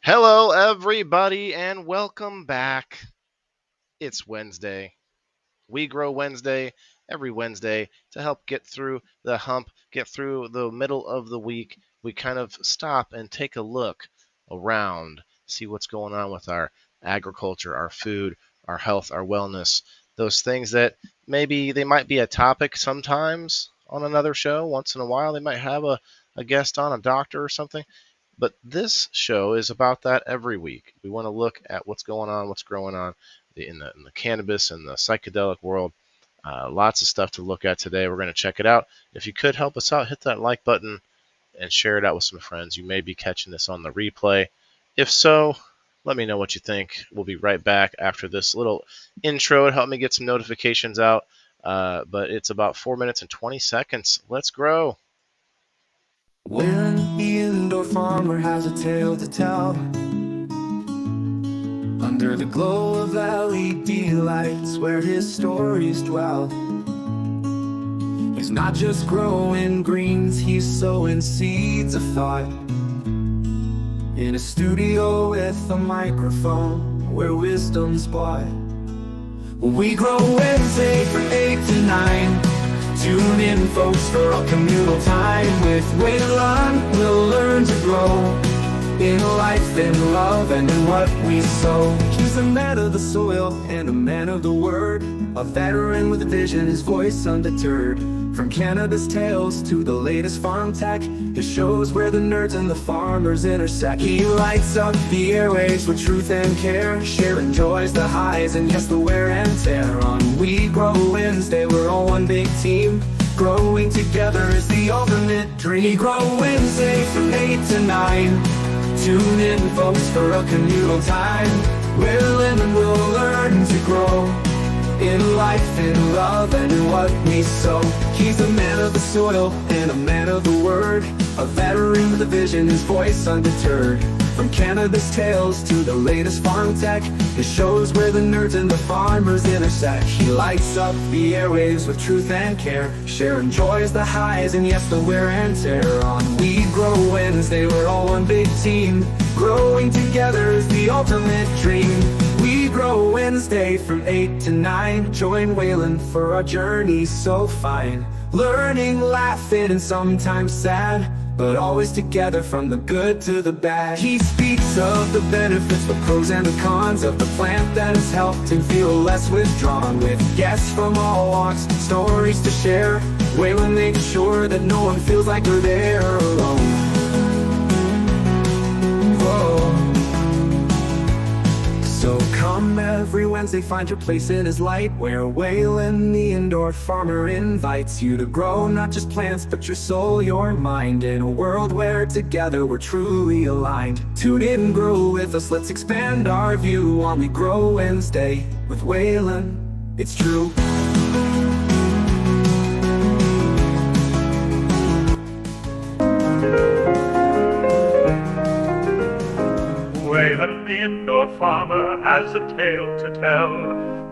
Hello, everybody, and welcome back. It's Wednesday. We Grow Wednesday every Wednesday to help get through the hump, get through the middle of the week. We kind of stop and take a look around, see what's going on with our agriculture, our food, our health, our wellness, those things that maybe they might be a topic sometimes on another show. Once in a while, they might have a guest on, a doctor or something. But this show is about that every week. We want to look at what's going on, what's growing on in the cannabis and the psychedelic world. Lots of stuff to look at today. We're going to check it out. If you could help us out, hit that like button and share it out with some friends. You may be catching this on the replay. If so, let me know what you think. We'll be right back after this little intro to help me get some notifications out. But it's about 4 minutes and 20 seconds. Let's grow. When the indoor farmer has a tale to tell, under the glow of LED lights where his stories dwell, he's not just growing greens, he's sowing seeds of thought. In a studio with a microphone where wisdom's bought. We grow Wednesday from 8 to 9. Tune in, folks, for a communal time. With Waylon, we'll learn to grow in life, in love, and in what we sow. He's a man of the soil and a man of the word, a veteran with a vision, his voice undeterred. From cannabis tales to the latest farm tech, his shows where the nerds and the farmers intersect. He lights up the airwaves with truth and care, sharing joys, the highs, and yes, the wear and tear. On We Grow Wednesday, we're all one big team. Growing together is the ultimate dream. We Grow Wednesday from 8 to 9. Tune in, folks, for a communal time. We'll and we'll learn to grow in life, in love, and in what we sow. He's a man of the soil and a man of the word, a veteran with a vision, his voice undeterred. From cannabis tales to the latest farm tech, his shows where the nerds and the farmers intersect. He lights up the airwaves with truth and care, sharing joys, the highs, and yes, the wear and tear. On We Grow Wednesday, we're all one big team. Growing together is the ultimate dream. We Grow Wednesday from 8 to 9. Join Waylon for our journey so fine. Learning, laughing, and sometimes sad, but always together from the good to the bad. He speaks of the benefits, the pros and the cons of the plant that has helped him feel less withdrawn. With guests from all walks, stories to share, Waylon makes sure that no one feels like they're there alone. So come every Wednesday, find your place in his light, where Waylon, the indoor farmer, invites you to grow not just plants, but your soul, your mind, in a world where together we're truly aligned. Tune in, grow with us, let's expand our view on We Grow Wednesday with Waylon. It's true. Waylon, the indoor farmer, has a tale to tell.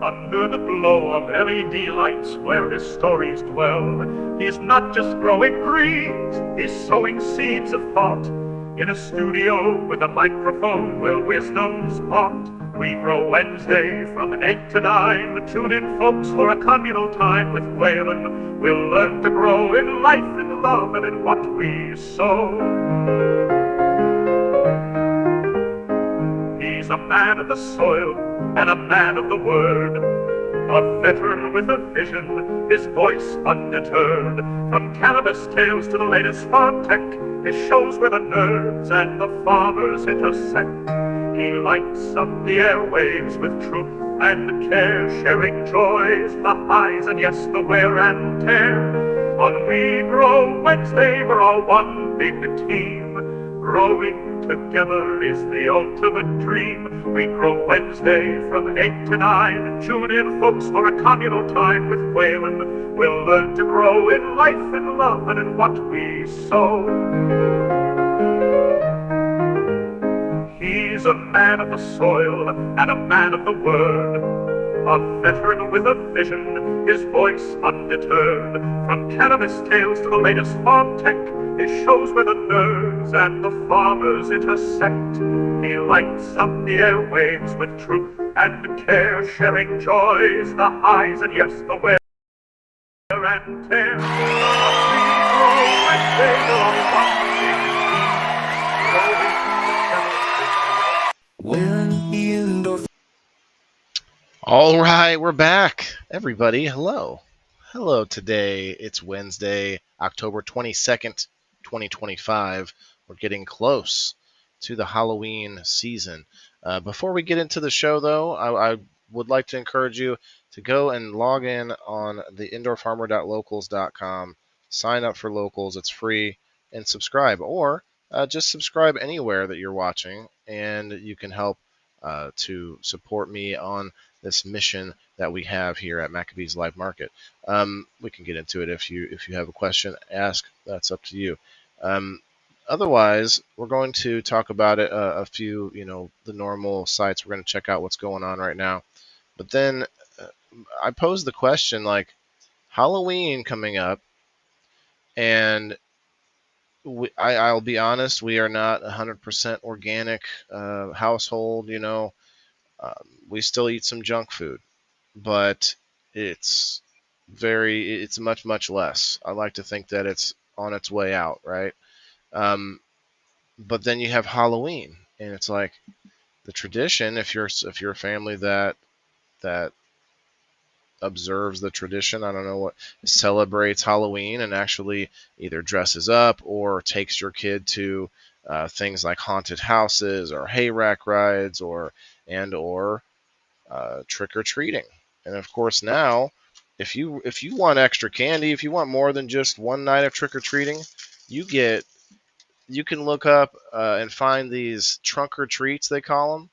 Under the glow of LED lights where his stories dwell, he's not just growing greens, he's sowing seeds of thought. In a studio with a microphone where wisdom's taught. We Grow Wednesday from 8 to 9. Tune in, folks, for a communal time with Waylon. We'll learn to grow in life, in love, and in what we sow. He's a man of the soil and a man of the word, a veteran with a vision, his voice undeterred. From cannabis tales to the latest farm tech, his shows where the nerds and the farmers intersect. He lights up the airwaves with truth and care, sharing joys, the highs, and yes, the wear and tear. On We Grow Wednesday, we're all one big team. Growing together is the ultimate dream. We Grow Wednesday from 8 to 9. Tune in, folks, for a communal time with Waylon. We'll learn to grow in life, in love, and in what we sow. He's a man of the soil and a man of the word, a veteran with a vision, his voice undeterred. From cannabis tales to the latest farm tech, He shows where the nerds and the farmers intersect. He lights up the airwaves with truth and care, sharing joys, the highs, and yes, the wear and tear. When indoor All right, we're back. Everybody, hello. Hello today. It's Wednesday, October 22nd, 2025. We're getting close to the Halloween season. Before we get into the show, though, I would like to encourage you to go and log in on the indoorfarmer.locals.com, sign up for Locals. It's free, and subscribe. Or just subscribe anywhere that you're watching, and you can help to support me on this mission that we have here at Maccabees Live Market. We can get into it if you have a question, ask. That's up to you. Otherwise, we're going to talk about it, a few, the normal sites. We're going to check out what's going on right now. But then I posed the question, like, Halloween coming up, and I'll be honest, we are not 100% organic household. We still eat some junk food, but it's it's much less. I like to think that it's on its way out, right? But then you have Halloween, and it's like the tradition. If you're a family that observes the tradition, I don't know what, celebrates Halloween and actually either dresses up or takes your kid to things like haunted houses or hayrack rides or trick or treating. And of course now, if you want extra candy, if you want more than just one night of trick or treating, you can look up and find these trunk or treats, they call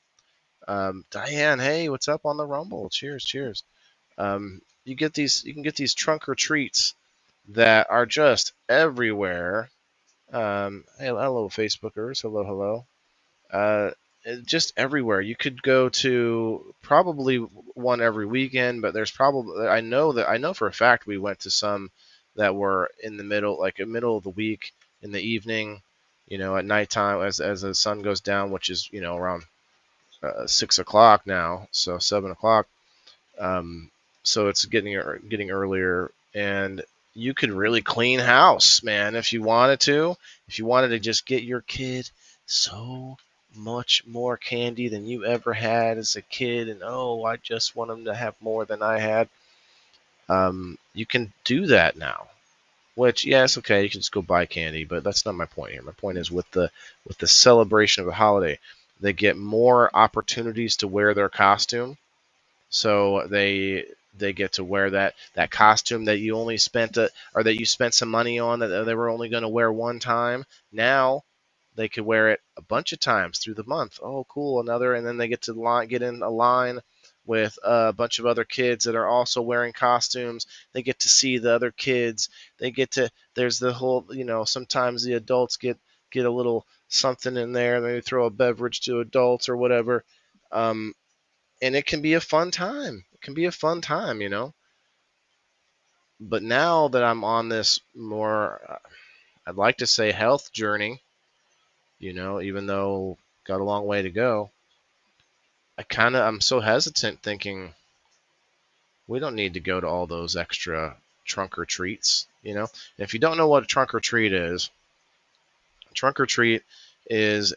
them. Diane, hey, what's up on the Rumble? Cheers. You can get these trunk or treats that are just everywhere. Hey, hello, Facebookers. Hello. Just everywhere. You could go to probably one every weekend, but there's probably I know for a fact we went to some that were in the middle, like in the middle of the week, in the evening, at nighttime as the sun goes down, which is around 6 o'clock now, so 7 o'clock. So it's getting earlier, and you could really clean house, man, if you wanted to. If you wanted to just get your kid so much more candy than you ever had as a kid, and I just want them to have more than I had. You can do that now. Which, yes, okay, you can just go buy candy, but that's not my point here. My point is with the celebration of a holiday, they get more opportunities to wear their costume. So they get to wear that costume that you only spent or that you spent some money on, that they were only going to wear one time. Now they could wear it a bunch of times through the month. Oh, cool, another, and then they get to get in a line with a bunch of other kids that are also wearing costumes. They get to see the other kids. There's the whole, sometimes the adults get a little something in there. Maybe throw a beverage to adults or whatever. And it can be a fun time. But now that I'm on this more, I'd like to say health journey, even though got a long way to go, I'm so hesitant thinking we don't need to go to all those extra trunk or treats, And if you don't know what a trunk or treat is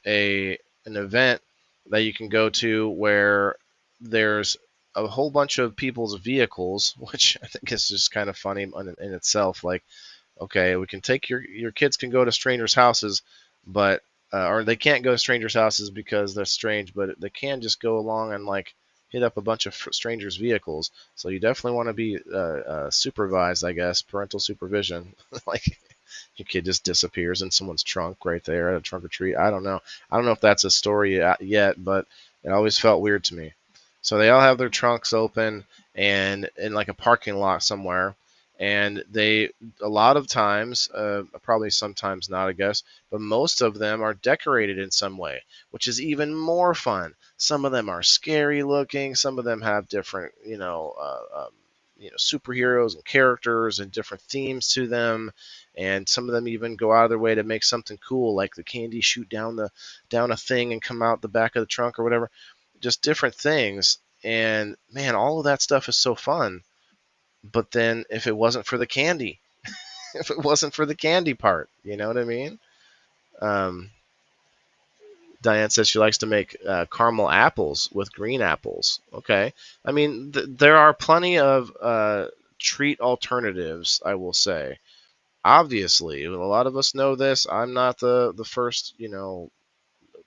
an event that you can go to where there's a whole bunch of people's vehicles, which I think is just kind of funny in itself. Like, okay, we can take your kids can go to strangers' houses, but or they can't go to strangers' houses because they're strange, but they can just go along and like hit up a bunch of strangers' vehicles. So you definitely want to be supervised, I guess, parental supervision. Like your kid just disappears in someone's trunk right there at a trunk or treat. I don't know if that's a story yet, but it always felt weird to me. So they all have their trunks open and in like a parking lot somewhere. And a lot of times, probably sometimes not, I guess, but most of them are decorated in some way, which is even more fun. Some of them are scary looking. Some of them have different, superheroes and characters and different themes to them. And some of them even go out of their way to make something cool, like the candy shoot down a thing and come out the back of the trunk or whatever. Just different things. And man, all of that stuff is so fun. But then if it wasn't for the candy, if it wasn't for the candy part, you know what I mean? Um, Diane says she likes to make caramel apples with green apples. Okay. I mean, there are plenty of treat alternatives, I will say. Obviously, a lot of us know this. I'm not the first,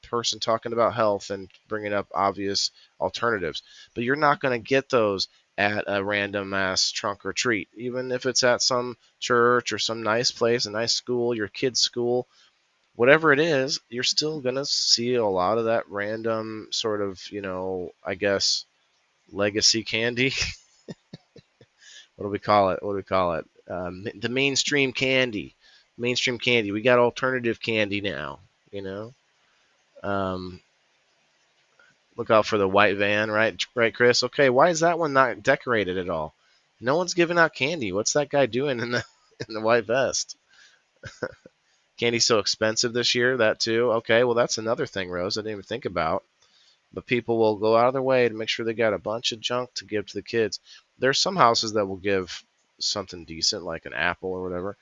person talking about health and bringing up obvious alternatives, but you're not going to get those at a random ass trunk or treat, even if it's at some church or some nice place, a nice school, your kid's school, whatever it is. You're still going to see a lot of that random sort of, I guess, legacy candy. What do we call it? The mainstream candy. Mainstream candy. We got alternative candy now, you know. Look out for the white van, right, Chris? Okay, why is that one not decorated at all? No one's giving out candy. What's that guy doing in the white vest? Candy's so expensive this year. That too. Okay, well that's another thing, Rose. I didn't even think about. But people will go out of their way to make sure they got a bunch of junk to give to the kids. There's some houses that will give something decent, like an apple or whatever.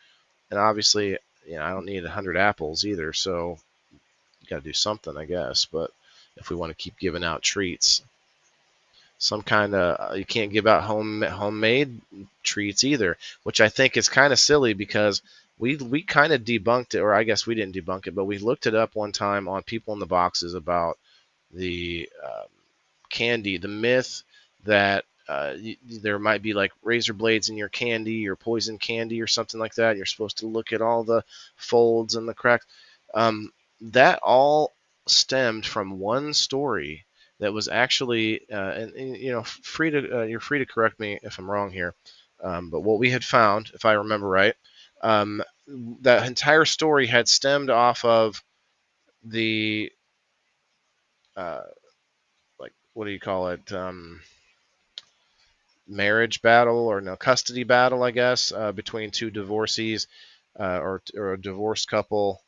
And obviously, I don't need 100 apples either, so you got to do something, I guess. But if we want to keep giving out treats, some kind of you can't give out homemade treats either, which I think is kind of silly because we kind of debunked it, or I guess we didn't debunk it, but we looked it up one time on People in the Boxes about the candy, the myth that there might be like razor blades in your candy or poison candy or something like that. You're supposed to look at all the folds and the cracks. That all stemmed from one story that was actually, and you're free to correct me if I'm wrong here, but what we had found, if I remember right, that entire story had stemmed off of the like, what do you call it? Marriage battle, or no, custody battle, I guess, between two divorcees or a divorced couple.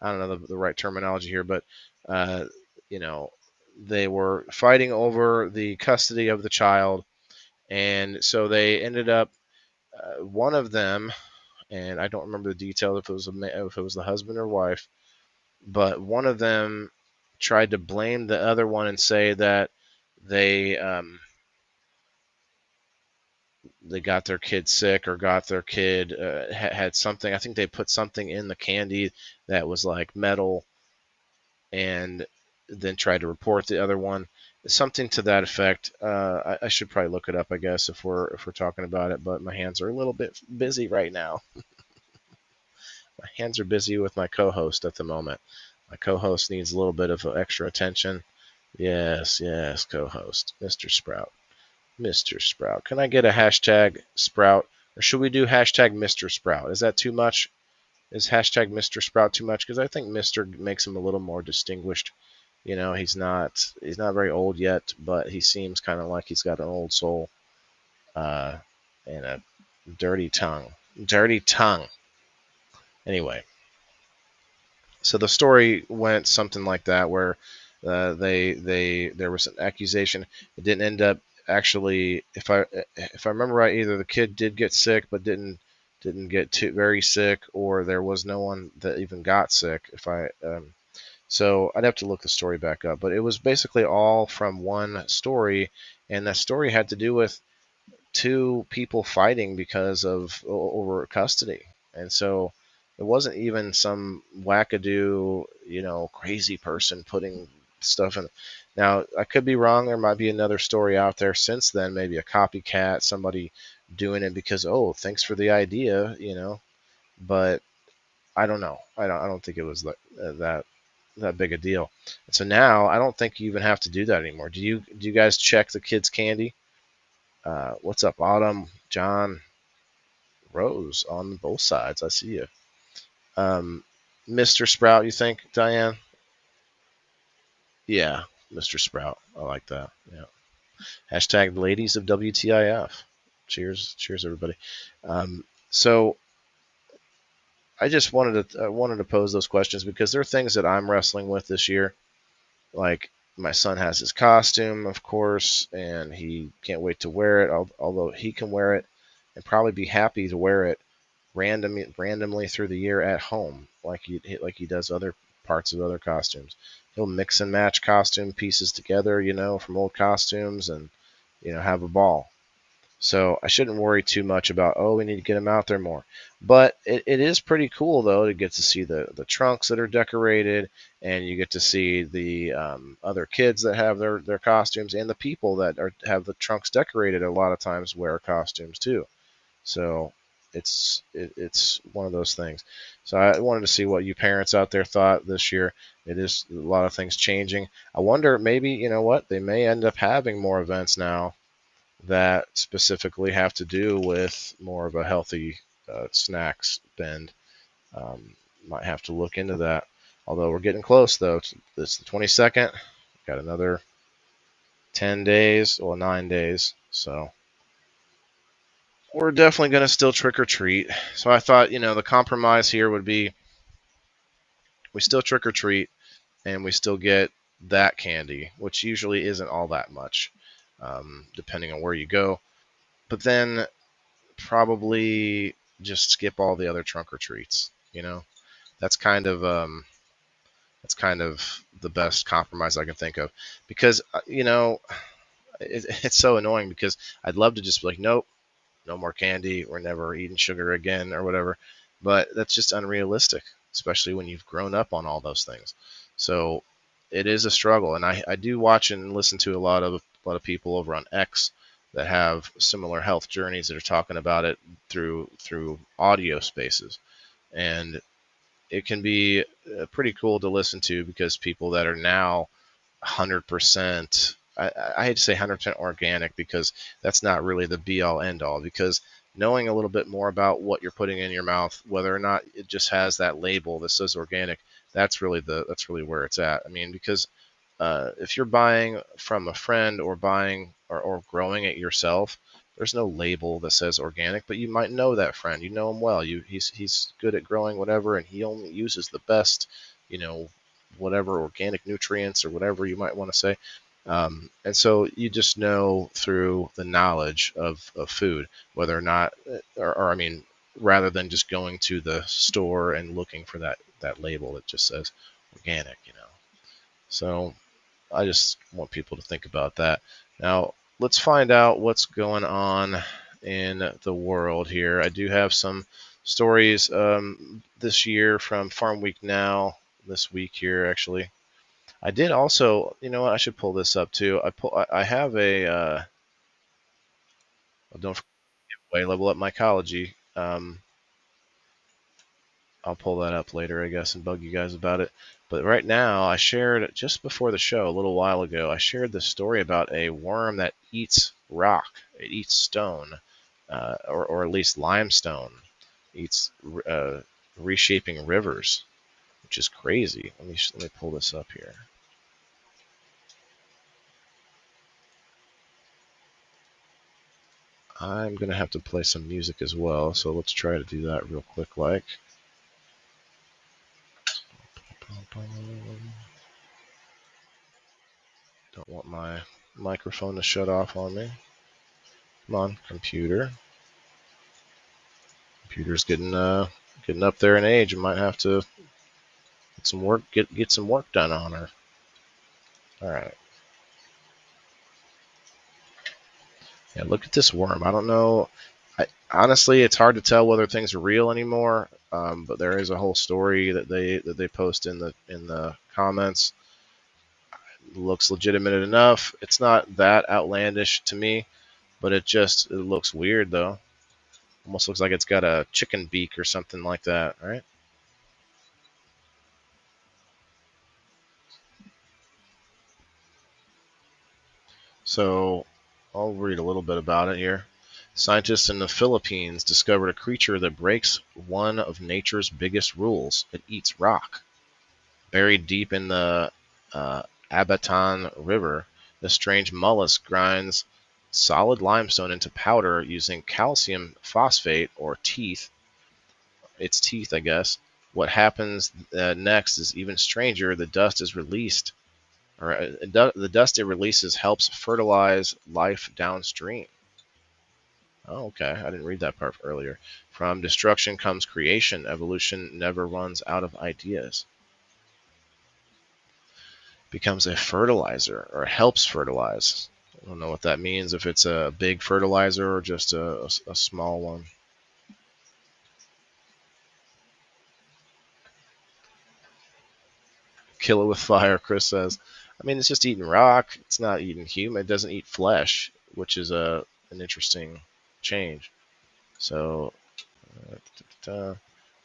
I don't know the right terminology here, but they were fighting over the custody of the child, and so they ended up one of them, and I don't remember the detail if it was the husband or wife, but one of them tried to blame the other one and say that they got their kid sick, or got their kid had something. I think they put something in the candy that was like metal, and then tried to report the other one. Something to that effect. I should probably look it up, I guess, if we're talking about it. But my hands are a little bit busy right now. My hands are busy with my co-host at the moment. My co-host needs a little bit of extra attention. Yes, co-host, Mr. Sprout. Mr. Sprout. Can I get a hashtag Sprout? Or should we do hashtag Mr. Sprout? Is that too much? Is hashtag Mr. Sprout too much? Because I think Mr. makes him a little more distinguished. He's not very old yet, but he seems kind of like he's got an old soul and a dirty tongue. Dirty tongue. Anyway, so the story went something like that, where there was an accusation. It didn't end up actually, if I remember right, either the kid did get sick but didn't get too very sick, or there was no one that even got sick. So I'd have to look the story back up, but it was basically all from one story, and that story had to do with two people fighting because of over custody. And so it wasn't even some wackadoo, crazy person putting stuff in. Now, I could be wrong. There might be another story out there since then, maybe a copycat, somebody doing it because, oh, thanks for the idea, but I don't know. I don't think it was that big a deal. And so now I don't think you even have to do that anymore. Do you guys check the kids' candy? What's up, Autumn, John, Rose on both sides? I see you. Mr. Sprout, you think, Diane? Yeah, Mr. Sprout. I like that. Yeah. Hashtag ladies of WTIF. Cheers, everybody. So I just wanted to pose those questions because there are things that I'm wrestling with this year. Like my son has his costume, of course, and he can't wait to wear it. Although he can wear it and probably be happy to wear it randomly through the year at home, like he does other parts of other costumes. He'll mix and match costume pieces together, from old costumes, and have a ball. So I shouldn't worry too much about, oh, we need to get him out there more. But it is pretty cool, though, to get to see the trunks that are decorated, and you get to see the other kids that have their costumes, and the people that have the trunks decorated a lot of times wear costumes too. So it's one of those things. So I wanted to see what you parents out there thought this year. It is a lot of things changing. I wonder, maybe, they may end up having more events now that specifically have to do with more of a healthy snacks bend. Might have to look into that. Although we're getting close, though. It's the 22nd. Got another 10 days, or 9 days. So we're definitely going to still trick or treat. So I thought, the compromise here would be we still trick or treat and we still get that candy, which usually isn't all that much, depending on where you go. But then probably just skip all the other trunk or treats. That's kind of the best compromise I can think of, because it's so annoying, because I'd love to just be like, nope, no more candy, we're never eating sugar again or whatever, but that's just unrealistic, especially when you've grown up on all those things. So it is a struggle, and I do watch and listen to a lot of people over on X that have similar health journeys that are talking about it through audio spaces, and it can be pretty cool to listen to, because people that are now 100%, I hate to say 100% organic, because that's not really the be all end all, because knowing a little bit more about what you're putting in your mouth, whether or not it just has that label that says organic, that's really where it's at. I mean, because if you're buying from a friend or buying or growing it yourself, there's no label that says organic, but you might know that friend. You know him well. He's good at growing whatever, and he only uses the best, whatever organic nutrients or whatever you might want to say. And so you just know through the knowledge of food whether or not, or I mean, rather than just going to the store and looking for that label that just says organic, So I just want people to think about that. Now, let's find out what's going on in the world here. I do have some stories this year from Farm Week Now, this week here, actually. I did also, what, I should pull this up too. I have a, don't forget, Level Up Mycology. I'll pull that up later, I guess, and bug you guys about it. But right now, I shared, just before the show, a little while ago, I shared this story about a worm that eats rock. It eats stone, or at least limestone. It eats reshaping rivers, which is crazy. Let me pull this up here. I'm going to have to play some music as well, so let's try to do that real quick like. Don't want my microphone to shut off on me. Come on, computer. Computer's getting up there in age. I might have to get some work done on her. All right. Yeah, look at this worm. I don't know. Honestly, it's hard to tell whether things are real anymore. But there is a whole story that they post in the comments. It looks legitimate enough. It's not that outlandish to me, but it looks weird though. Almost looks like it's got a chicken beak or something like that, right? So I'll read a little bit about it here. Scientists in the Philippines discovered a creature that breaks one of nature's biggest rules. It eats rock. Buried deep in the Abatan River, this strange mollusk grinds solid limestone into powder using calcium phosphate, or teeth, its teeth, I guess. What happens next is even stranger. The dust is released, or the dust it releases helps fertilize life downstream. Oh, okay. I didn't read that part earlier. From destruction comes creation. Evolution never runs out of ideas. Becomes a fertilizer, or helps fertilize. I don't know what that means, if it's a big fertilizer or just a small one. Kill it with fire, Chris says. I mean, it's just eating rock. It's not eating human. It doesn't eat flesh, which is an interesting change. So, the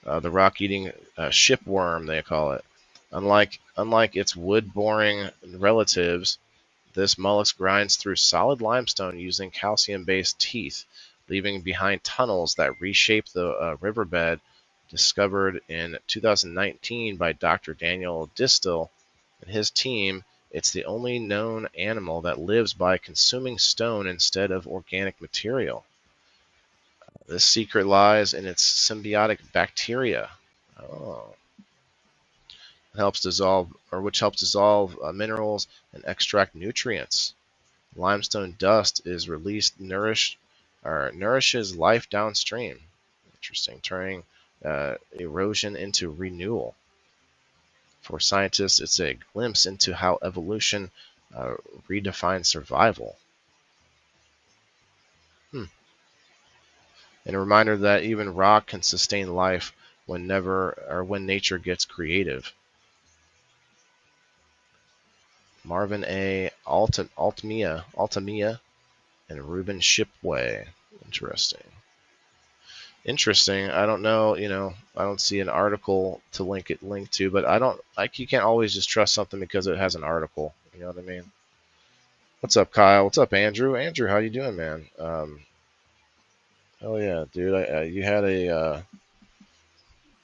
rock-eating shipworm, they call it. Unlike its wood-boring relatives, this mollusk grinds through solid limestone using calcium-based teeth, leaving behind tunnels that reshape the riverbed. Discovered in 2019 by Dr. Daniel Distel and his team, it's the only known animal that lives by consuming stone instead of organic material. This secret lies in its symbiotic bacteria. Oh. Which helps dissolve minerals and extract nutrients. Limestone dust is released, nourishes life downstream. Interesting, turning erosion into renewal. For scientists, it's a glimpse into how evolution redefines survival. And a reminder that even rock can sustain life when nature gets creative. Marvin A. Altamia and Ruben Shipway. Interesting. I don't know, I don't see an article to link to, but you can't always just trust something because it has an article. You know what I mean? What's up, Kyle? What's up, Andrew? Andrew, how you doing, man? Oh yeah, dude.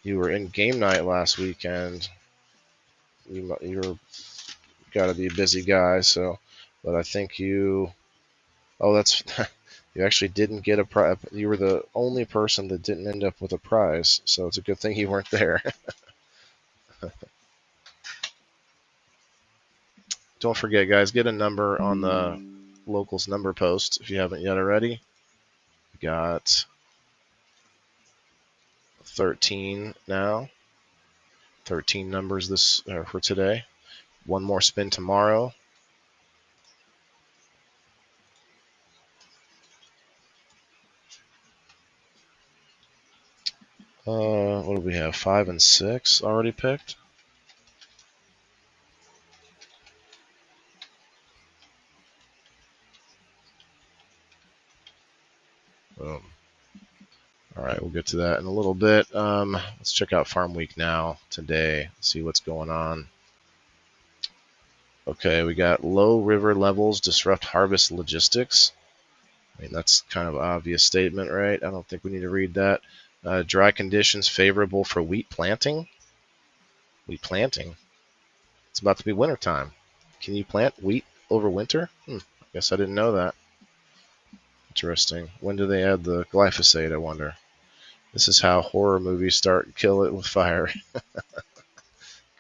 You were in game night last weekend. You're got to be a busy guy, but I think you. Oh, that's. You actually didn't get a prize. You were the only person that didn't end up with a prize, so it's a good thing you weren't there. Don't forget, guys, get a number on the locals number post if you haven't yet already. We got 13 now. 13 numbers for today. One more spin tomorrow. What do we have? 5 and 6 already picked. Boom. All right, we'll get to that in a little bit. Let's check out Farm Week now today. See what's going on. Okay, we got low river levels disrupt harvest logistics. I mean, that's kind of an obvious statement, right? I don't think we need to read that. Dry conditions favorable for wheat planting. Wheat planting? It's about to be wintertime. Can you plant wheat over winter? I guess I didn't know that. Interesting. When do they add the glyphosate, I wonder? This is how horror movies start. Kill it with fire.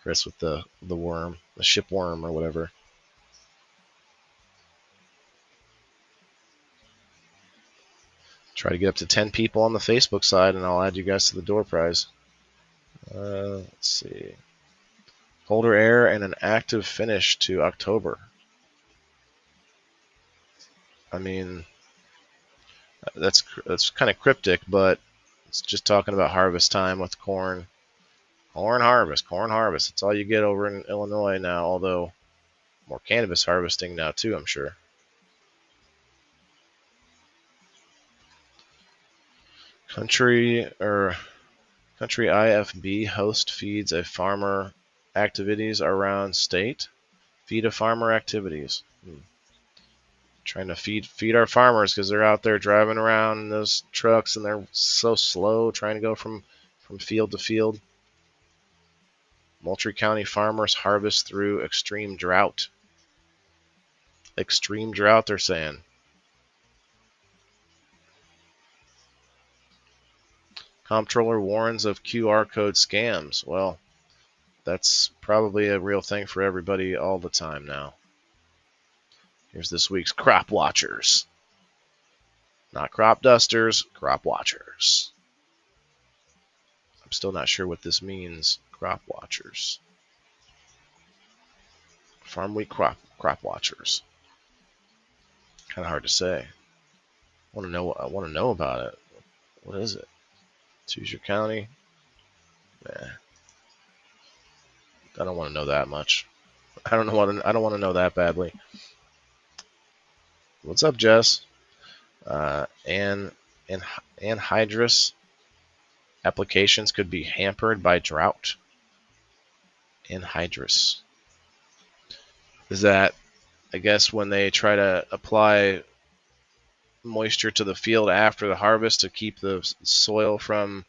Chris with the worm, the shipworm or whatever. Try to get up to 10 people on the Facebook side, and I'll add you guys to the door prize. Let's see. Colder air and an active finish to October. I mean, that's kind of cryptic, but it's just talking about harvest time with corn. Corn harvest. That's all you get over in Illinois now, although more cannabis harvesting now too, I'm sure. Country IFB host feeds a farmer activities around state. Feed a farmer activities. Trying to feed our farmers because they're out there driving around in those trucks and they're so slow trying to go from field to field. Moultrie County farmers harvest through extreme drought. Extreme drought, they're saying. Comptroller warns of QR code scams. Well, that's probably a real thing for everybody all the time now. Here's this week's Crop Watchers. Not crop dusters, crop watchers. I'm still not sure what this means, crop watchers. Farm Week crop watchers. Kind of hard to say. I want to know about it. What is it? Choose your county. Nah. I don't want to know that much. I don't want to know that badly. What's up, Jess? Anhydrous applications could be hampered by drought. Anhydrous. Is that, I guess, when they try to apply moisture to the field after the harvest to keep the soil from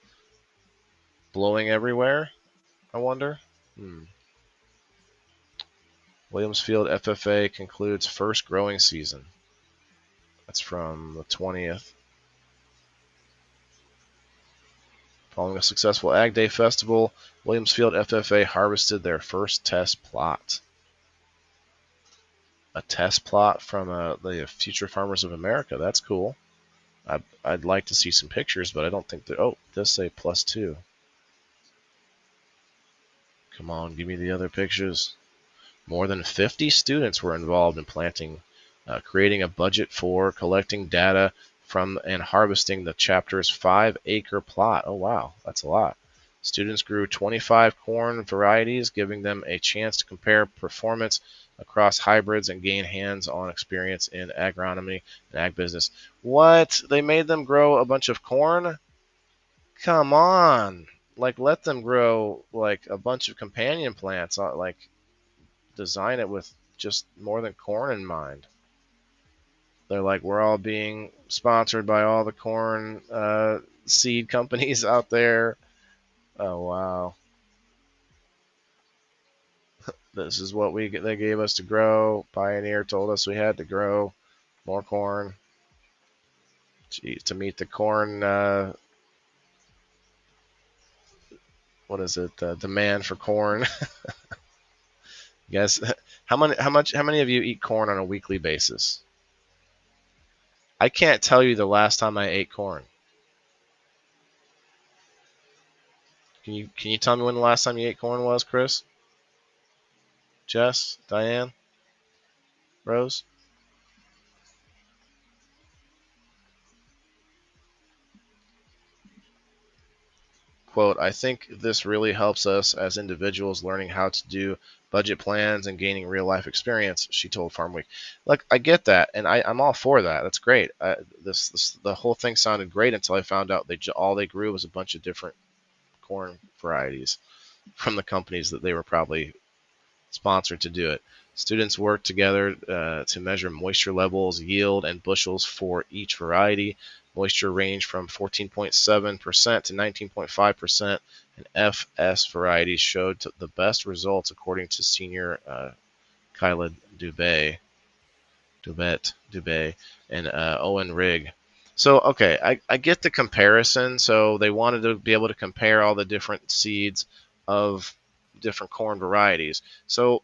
blowing everywhere? I wonder. Williamsfield FFA concludes first growing season. That's from the 20th. Following a successful Ag Day festival, Williamsfield FFA harvested their first test plot. A test plot from the Future Farmers of America. That's cool. I'd like to see some pictures, but I don't think that. Oh, it does say +2. Come on, give me the other pictures. More than 50 students were involved in planting, creating a budget for collecting data from and harvesting the chapter's 5-acre plot. Oh, wow, that's a lot. Students grew 25 corn varieties, giving them a chance to compare performance across hybrids and gain hands-on experience in agronomy and ag business. What? They made them grow a bunch of corn? Come on. Like, let them grow, like, a bunch of companion plants. Like, design it with just more than corn in mind. They're like, we're all being sponsored by all the corn seed companies out there. Oh, wow. This is what they gave us to grow. Pioneer told us we had to grow more corn. Jeez, to meet the corn, what is it? Demand for corn. Guess how many of you eat corn on a weekly basis? I can't tell you the last time I ate corn. Can you tell me when the last time you ate corn was, Chris? Jess? Diane? Rose? Quote, I think this really helps us as individuals learning how to do budget plans and gaining real life experience, she told Farm Week. Look, I get that, and I'm all for that. That's great. The whole thing sounded great until I found out all they grew was a bunch of different corn varieties from the companies that they were probably sponsored to do it. Students worked together to measure moisture levels, yield, and bushels for each variety. Moisture ranged from 14.7% to 19.5%, and FS varieties showed the best results according to senior Kyla Dubé and Owen Rigg. So, okay, I get the comparison. So they wanted to be able to compare all the different seeds of different corn varieties. So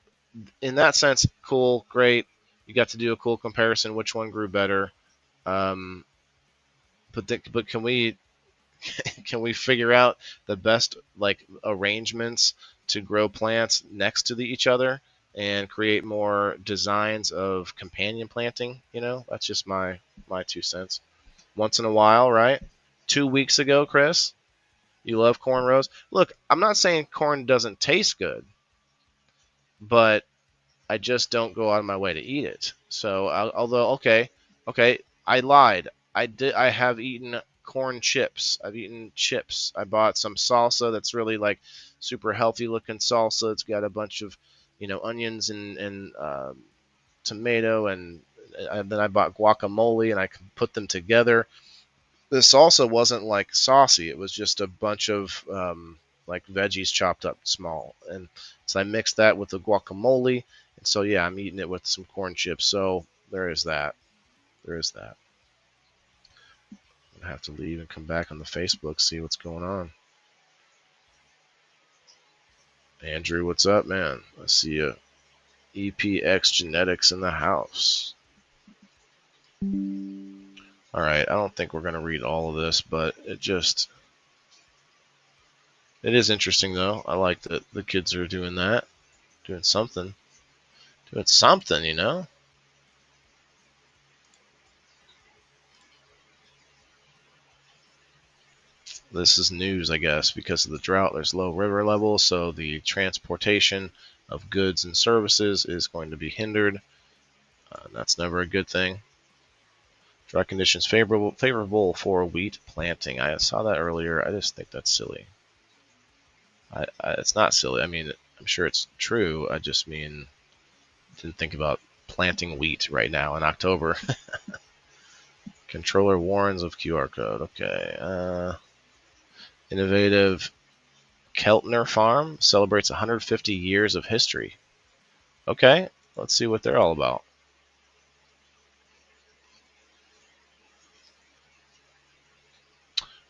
in that sense, cool, great. You got to do a cool comparison. Which one grew better? But can we figure out the best arrangements to grow plants next to each other and create more designs of companion planting? That's just my 2 cents. Once in a while, right? 2 weeks ago, Chris, you love corn, Rose. Look, I'm not saying corn doesn't taste good, but I just don't go out of my way to eat it. So, okay, I lied. I have eaten corn chips. I've eaten chips. I bought some salsa that's really super healthy looking salsa. It's got a bunch of, onions and tomato, and then I bought guacamole, and I could put them together. The salsa wasn't saucy. It was just a bunch of veggies chopped up small, and so I mixed that with the guacamole. And so yeah, I'm eating it with some corn chips. So there is that. I have to leave and come back on the Facebook, see what's going on. Andrew, what's up, man? I see you. EPX Genetics in the house. Alright, I don't think we're going to read all of this, but it is interesting, though. I like that the kids are doing that. Doing something. Doing something, you know? This is news, I guess, because of the drought. There's low river levels, so the transportation of goods and services is going to be hindered. That's never a good thing. Dry conditions favorable for wheat planting. I saw that earlier. I just think that's silly. It's not silly. I mean, I'm sure it's true. I just mean, didn't think about planting wheat right now in October. Controller warns of QR code. Okay. Innovative Keltner Farm celebrates 150 years of history. Okay, let's see what they're all about.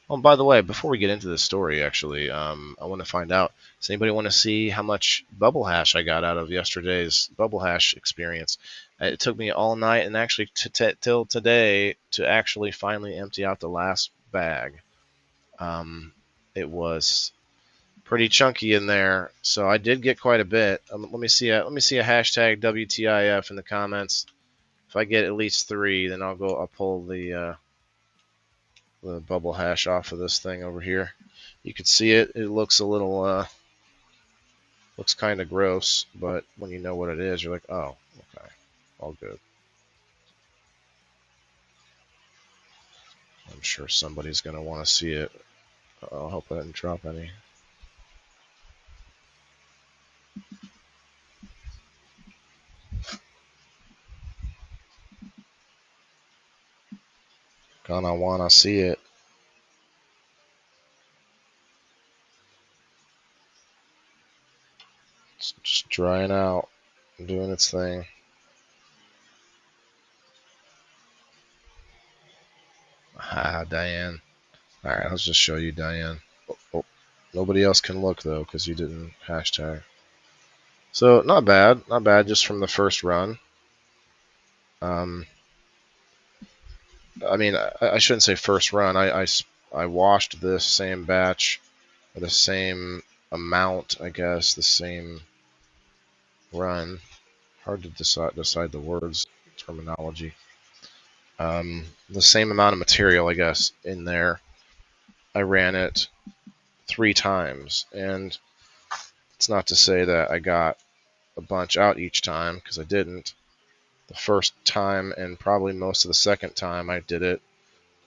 Oh, by the way, before we get into this story, actually, I want to find out, does anybody want to see how much bubble hash I got out of yesterday's bubble hash experience? It took me all night and actually till today to actually finally empty out the last bag. It was pretty chunky in there, so I did get quite a bit. Let me see a hashtag WTIF in the comments. If I get at least 3, then I'll pull the bubble hash off of this thing over here. You can see it. It looks a little looks kind of gross, but when you know what it is, you're like, oh, okay, all good. I'm sure somebody's gonna want to see it. I hope I didn't drop any. Gonna wanna see it. It's just drying out and doing its thing. Ah, Diane. Alright, let's just show you Diane. Oh, nobody else can look, though, because you didn't hashtag. So, not bad. Not bad, just from the first run. I mean, I shouldn't say first run. I washed this same batch, or the same amount, I guess, the same run. Hard to decide the words, terminology. The same amount of material, I guess, in there. I ran it 3 times, and it's not to say that I got a bunch out each time, because I didn't. The first time and probably most of the second time I did it,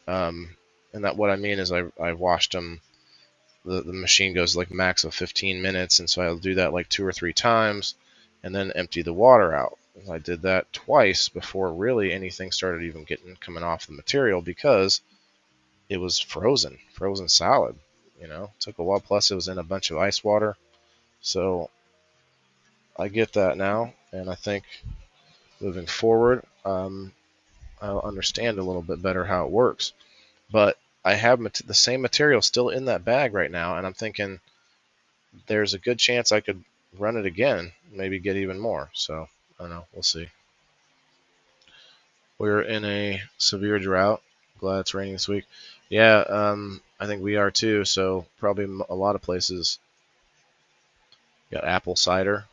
and that what I mean is I washed them. The machine goes like max of 15 minutes, and so I'll do that like 2 or 3 times, and then empty the water out. I did that twice before really anything started even coming off the material, because it was frozen solid. You know, it took a while. Plus, it was in a bunch of ice water. So I get that now, and I think moving forward, I'll understand a little bit better how it works. But I have the same material still in that bag right now, and I'm thinking there's a good chance I could run it again, maybe get even more. So I don't know. We'll see. We're in a severe drought. Glad it's raining this week. Yeah, I think we are too. So probably a lot of places. Got apple cider.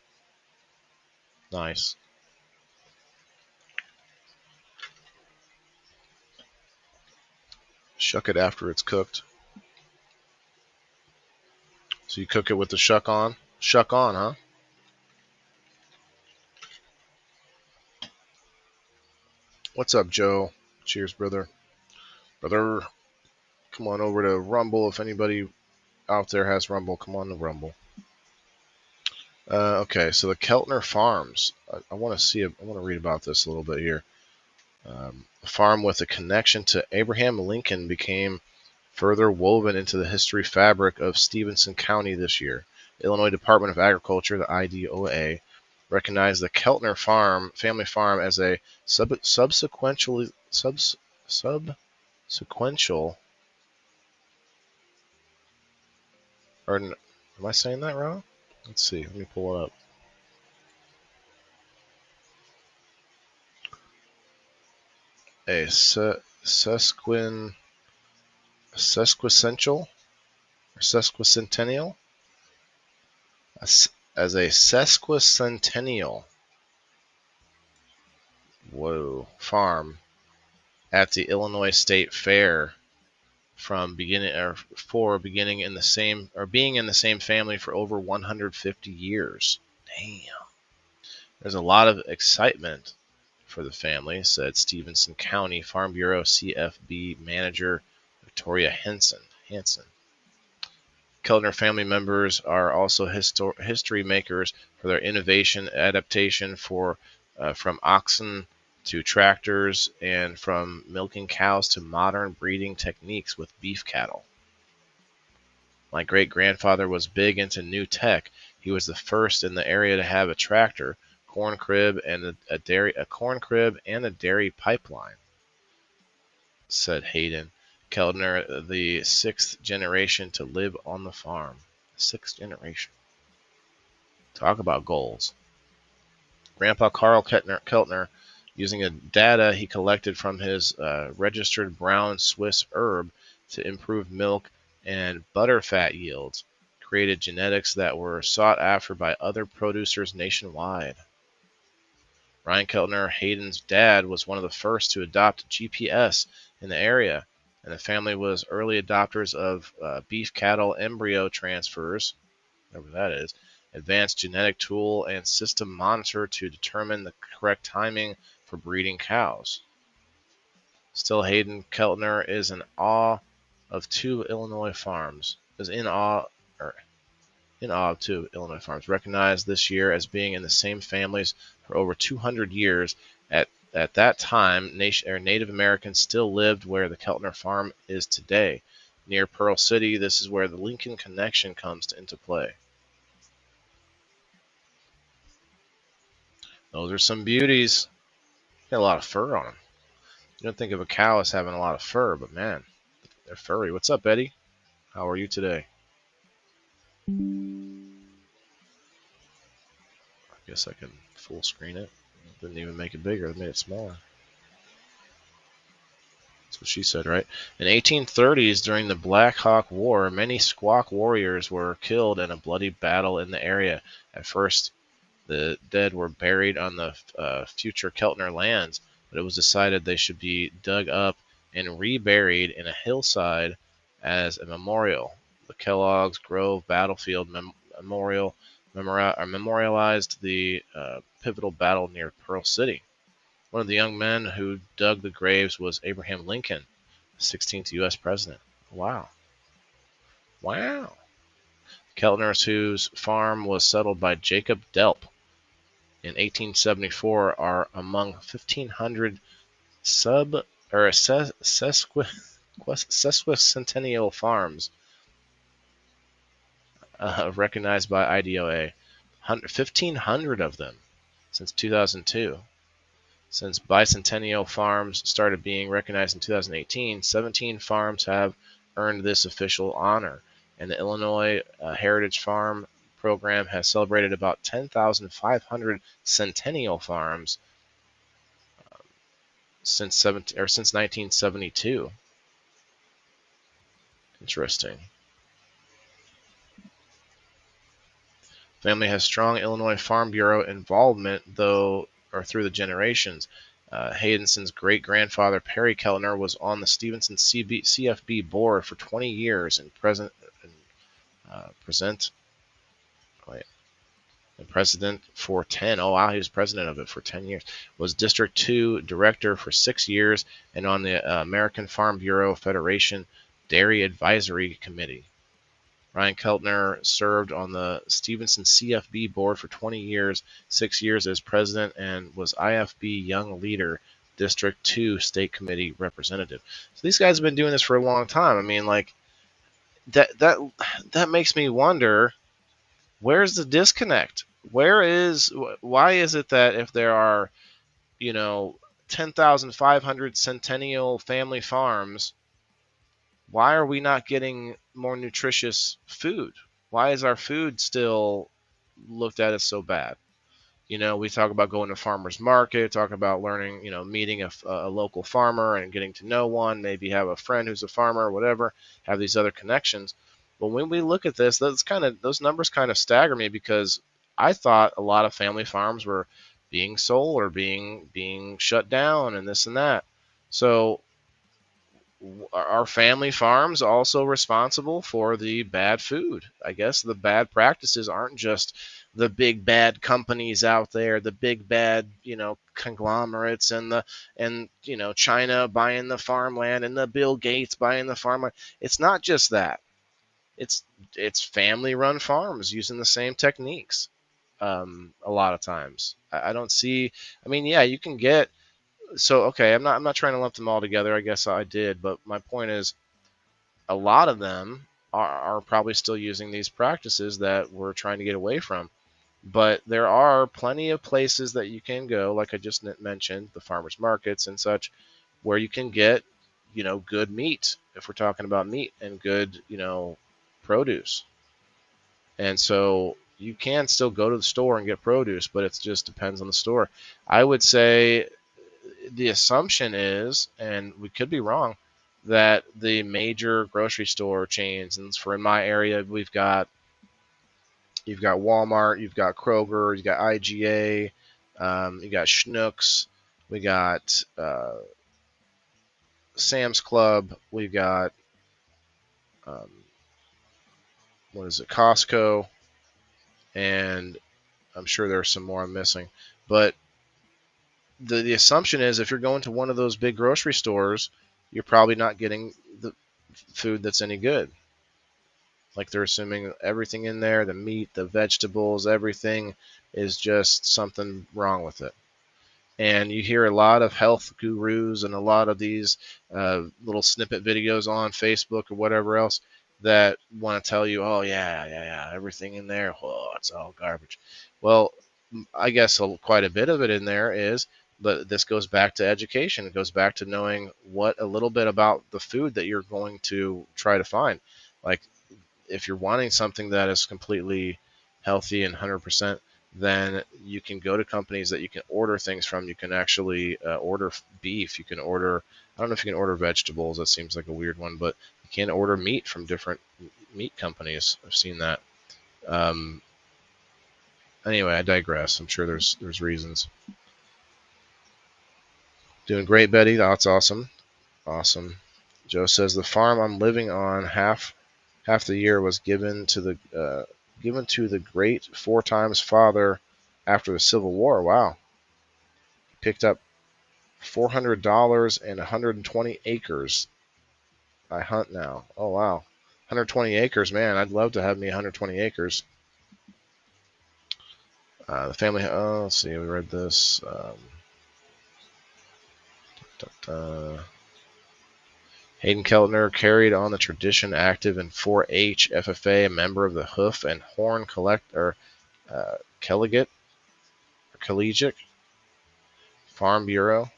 Nice. Shuck it after it's cooked. So you cook it with the shuck on? Shuck on, huh? What's up, Joe? Cheers, brother. Brother, come on over to Rumble. If anybody out there has Rumble, come on to Rumble. Okay, so the Keltner Farms. I want to read about this a little bit here. A farm with a connection to Abraham Lincoln became further woven into the history fabric of Stevenson County this year. The Illinois Department of Agriculture, the IDOA, recognized the Keltner family farm as a subsequential am I saying that wrong? Let's see. Let me pull it up. A sesquicentennial or sesquicentennial as a sesquicentennial farm at the Illinois State Fair from beginning in the same or being in the same family for over 150 years. Damn. There's a lot of excitement for the family, said Stevenson County Farm Bureau CFB manager Victoria Hansen. Keltner family members are also history makers for their innovation adaptation from oxen to tractors and from milking cows to modern breeding techniques with beef cattle. My great-grandfather was big into new tech. He was the first in the area to have a tractor, corn crib, and a dairy pipeline, said Hayden Keltner, the sixth generation to live on the farm. Sixth generation. Talk about goals. Grandpa Carl Keltner, using the data he collected from his registered brown Swiss herb to improve milk and butterfat yields, created genetics that were sought after by other producers nationwide. Ryan Keltner, Hayden's dad, was one of the first to adopt GPS in the area, and the family was early adopters of beef cattle embryo transfers, whatever that is, advanced genetic tool and system monitor to determine the correct timing for breeding cows. Still, Hayden Keltner is in awe of two Illinois farms, recognized this year as being in the same families for over 200 years. At that time, Native Americans still lived where the Keltner farm is today. Near Pearl City, this is where the Lincoln Connection comes into play. Those are some beauties. Got a lot of fur on them. You don't think of a cow as having a lot of fur, but man, they're furry. What's up, Eddie? How are you today? I guess I can full screen it. Didn't even make it bigger. It made it smaller. That's what she said, right? In the 1830s, during the Black Hawk War, many Squaw warriors were killed in a bloody battle in the area. At first, the dead were buried on the future Keltner lands, but it was decided they should be dug up and reburied in a hillside as a memorial. The Kellogg's Grove Battlefield memorialized the pivotal battle near Pearl City. One of the young men who dug the graves was Abraham Lincoln, 16th U.S. president. Wow. Keltners, whose farm was settled by Jacob Delp in 1874, are among 1,500 sesquicentennial farms recognized by IDOA. 1,500 of them since 2002. Since bicentennial farms started being recognized in 2018, 17 farms have earned this official honor, and the Illinois Heritage Farm Program has celebrated about 10,500 centennial farms since 1972. Interesting. Family has strong Illinois Farm Bureau involvement, through the generations. Haydenson's great-grandfather Perry Keltner was on the Stevenson CFB board for 20 years and president for 10. Oh wow, he was president of it for 10 years. Was District 2 director for 6 years and on the American Farm Bureau Federation Dairy Advisory Committee. Ryan Keltner served on the Stevenson CFB board for 20 years, 6 years as president, and was IFB Young Leader, District 2 State Committee representative. So these guys have been doing this for a long time. I mean, like, that makes me wonder, where's the disconnect? Why is it that if there are, 10,500 centennial family farms, why are we not getting more nutritious food? Why is our food still looked at as so bad? We talk about going to farmers market, talk about learning, meeting a local farmer and getting to know one, maybe have a friend who's a farmer or whatever, have these other connections. But when we look at this, those numbers kind of stagger me, because I thought a lot of family farms were being sold or being shut down and this and that. So are family farms also responsible for the bad food? I guess the bad practices aren't just the big bad companies out there, the big bad, conglomerates, and China buying the farmland and the Bill Gates buying the farmland. It's not just that. It's it's family run farms using the same techniques. A lot of times, I don't see. I mean, yeah, you can get. So okay, I'm not trying to lump them all together. I guess I did, but my point is, a lot of them are probably still using these practices that we're trying to get away from. But there are plenty of places that you can go, like I just mentioned, the farmers markets and such, where you can get, good meat, if we're talking about meat, and good, produce. And so you can still go to the store and get produce, but it just depends on the store. I would say the assumption is, and we could be wrong, that the major grocery store chains, and for in my area, you've got Walmart, you've got Kroger, you've got IGA, you got Schnucks, we got Sam's Club, we've got um, what is it, Costco, and I'm sure there's some more I'm missing. But the assumption is, if you're going to one of those big grocery stores, you're probably not getting the food that's any good. Like, they're assuming everything in there, the meat, the vegetables, everything is just something wrong with it. And you hear a lot of health gurus and a lot of these little snippet videos on Facebook or whatever else that want to tell you, oh, yeah, everything in there, oh, it's all garbage. Well, I guess quite a bit of it in there is, but this goes back to education. It goes back to knowing a little bit about the food that you're going to try to find. Like, if you're wanting something that is completely healthy and 100%, then you can go to companies that you can order things from. You can actually order beef. You can order, I don't know if you can order vegetables. That seems like a weird one, but you can order meat from different meat companies. I've seen that. Anyway, I digress. I'm sure there's reasons. Doing great, Betty. That's awesome. Awesome. Joe says the farm I'm living on half the year was given to the great 4 times father after the Civil War. Wow. He picked up $400 and 120 acres. I hunt now. Oh, wow. 120 acres, man. I'd love to have me 120 acres. The family, let's see, we read this. Hayden Keltner carried on the tradition, active in 4-H, FFA, a member of the Hoof and Horn Collegiate Farm Bureau.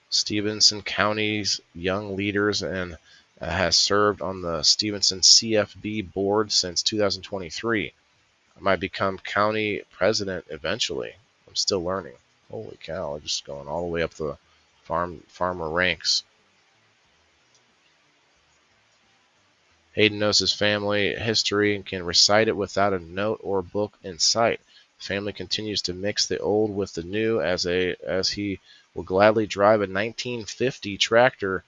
Stevenson County's Young Leaders, and has served on the Stevenson CFB board since 2023. I might become county president eventually. I'm still learning. Holy cow, just going all the way up the farmer ranks. Hayden knows his family history and can recite it without a note or book in sight. The family continues to mix the old with the new, as he will gladly drive a 1950 tractor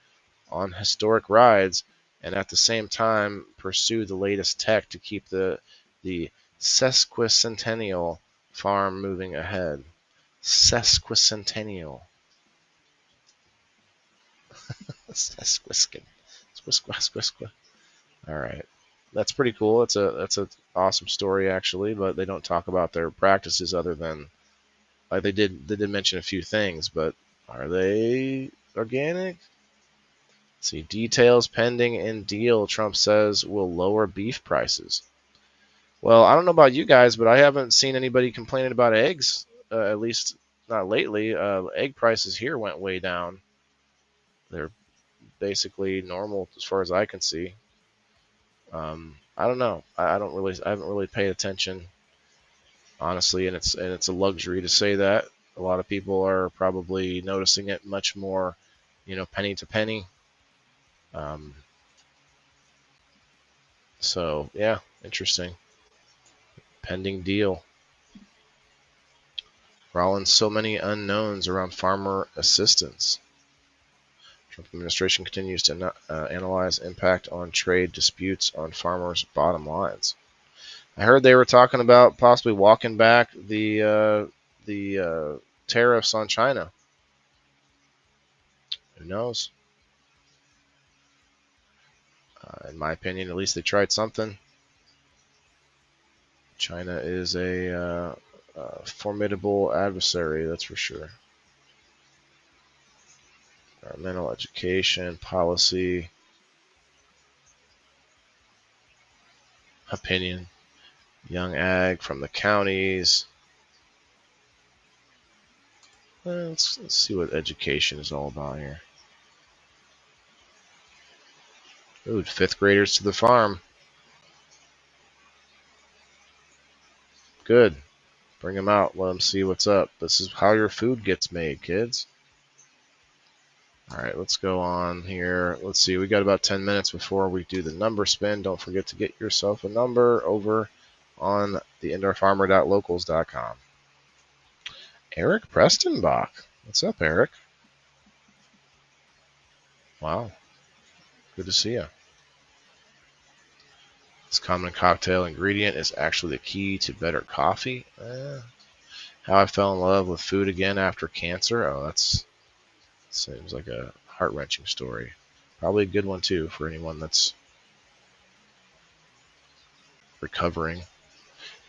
on historic rides, and at the same time pursue the latest tech to keep the sesquicentennial farm moving ahead. Sesquicentennial. All right, that's pretty cool. That's a awesome story, actually, but they don't talk about their practices other than, like, they did mention a few things, but are they organic? Let's see, details pending in deal, Trump says, will lower beef prices. Well, I don't know about you guys, but I haven't seen anybody complaining about eggs, at least not lately. Egg prices here went way down. They're basically normal as far as I can see. I don't know. I haven't really paid attention, honestly, and it's a luxury to say that. A lot of people are probably noticing it much more, penny to penny. Um, so yeah, interesting. Pending deal. Rollins, so many unknowns around farmer assistance. Trump administration continues to analyze impact on trade disputes on farmers' bottom lines. I heard they were talking about possibly walking back the tariffs on China. Who knows? In my opinion, at least they tried something. China is a formidable adversary, that's for sure. Environmental education, policy, opinion, young ag from the counties. Let's see what education is all about here. Ooh, 5th graders to the farm. Good. Bring them out. Let them see what's up. This is how your food gets made, kids. All right, let's go on here. Let's see. We got about 10 minutes before we do the number spin. Don't forget to get yourself a number over on the indoorfarmer.locals.com. Eric Prestonbach. What's up, Eric? Wow. Good to see you. This common cocktail ingredient is actually the key to better coffee. How I fell in love with food again after cancer. Oh, that seems like a heart-wrenching story. Probably a good one, too, for anyone that's recovering.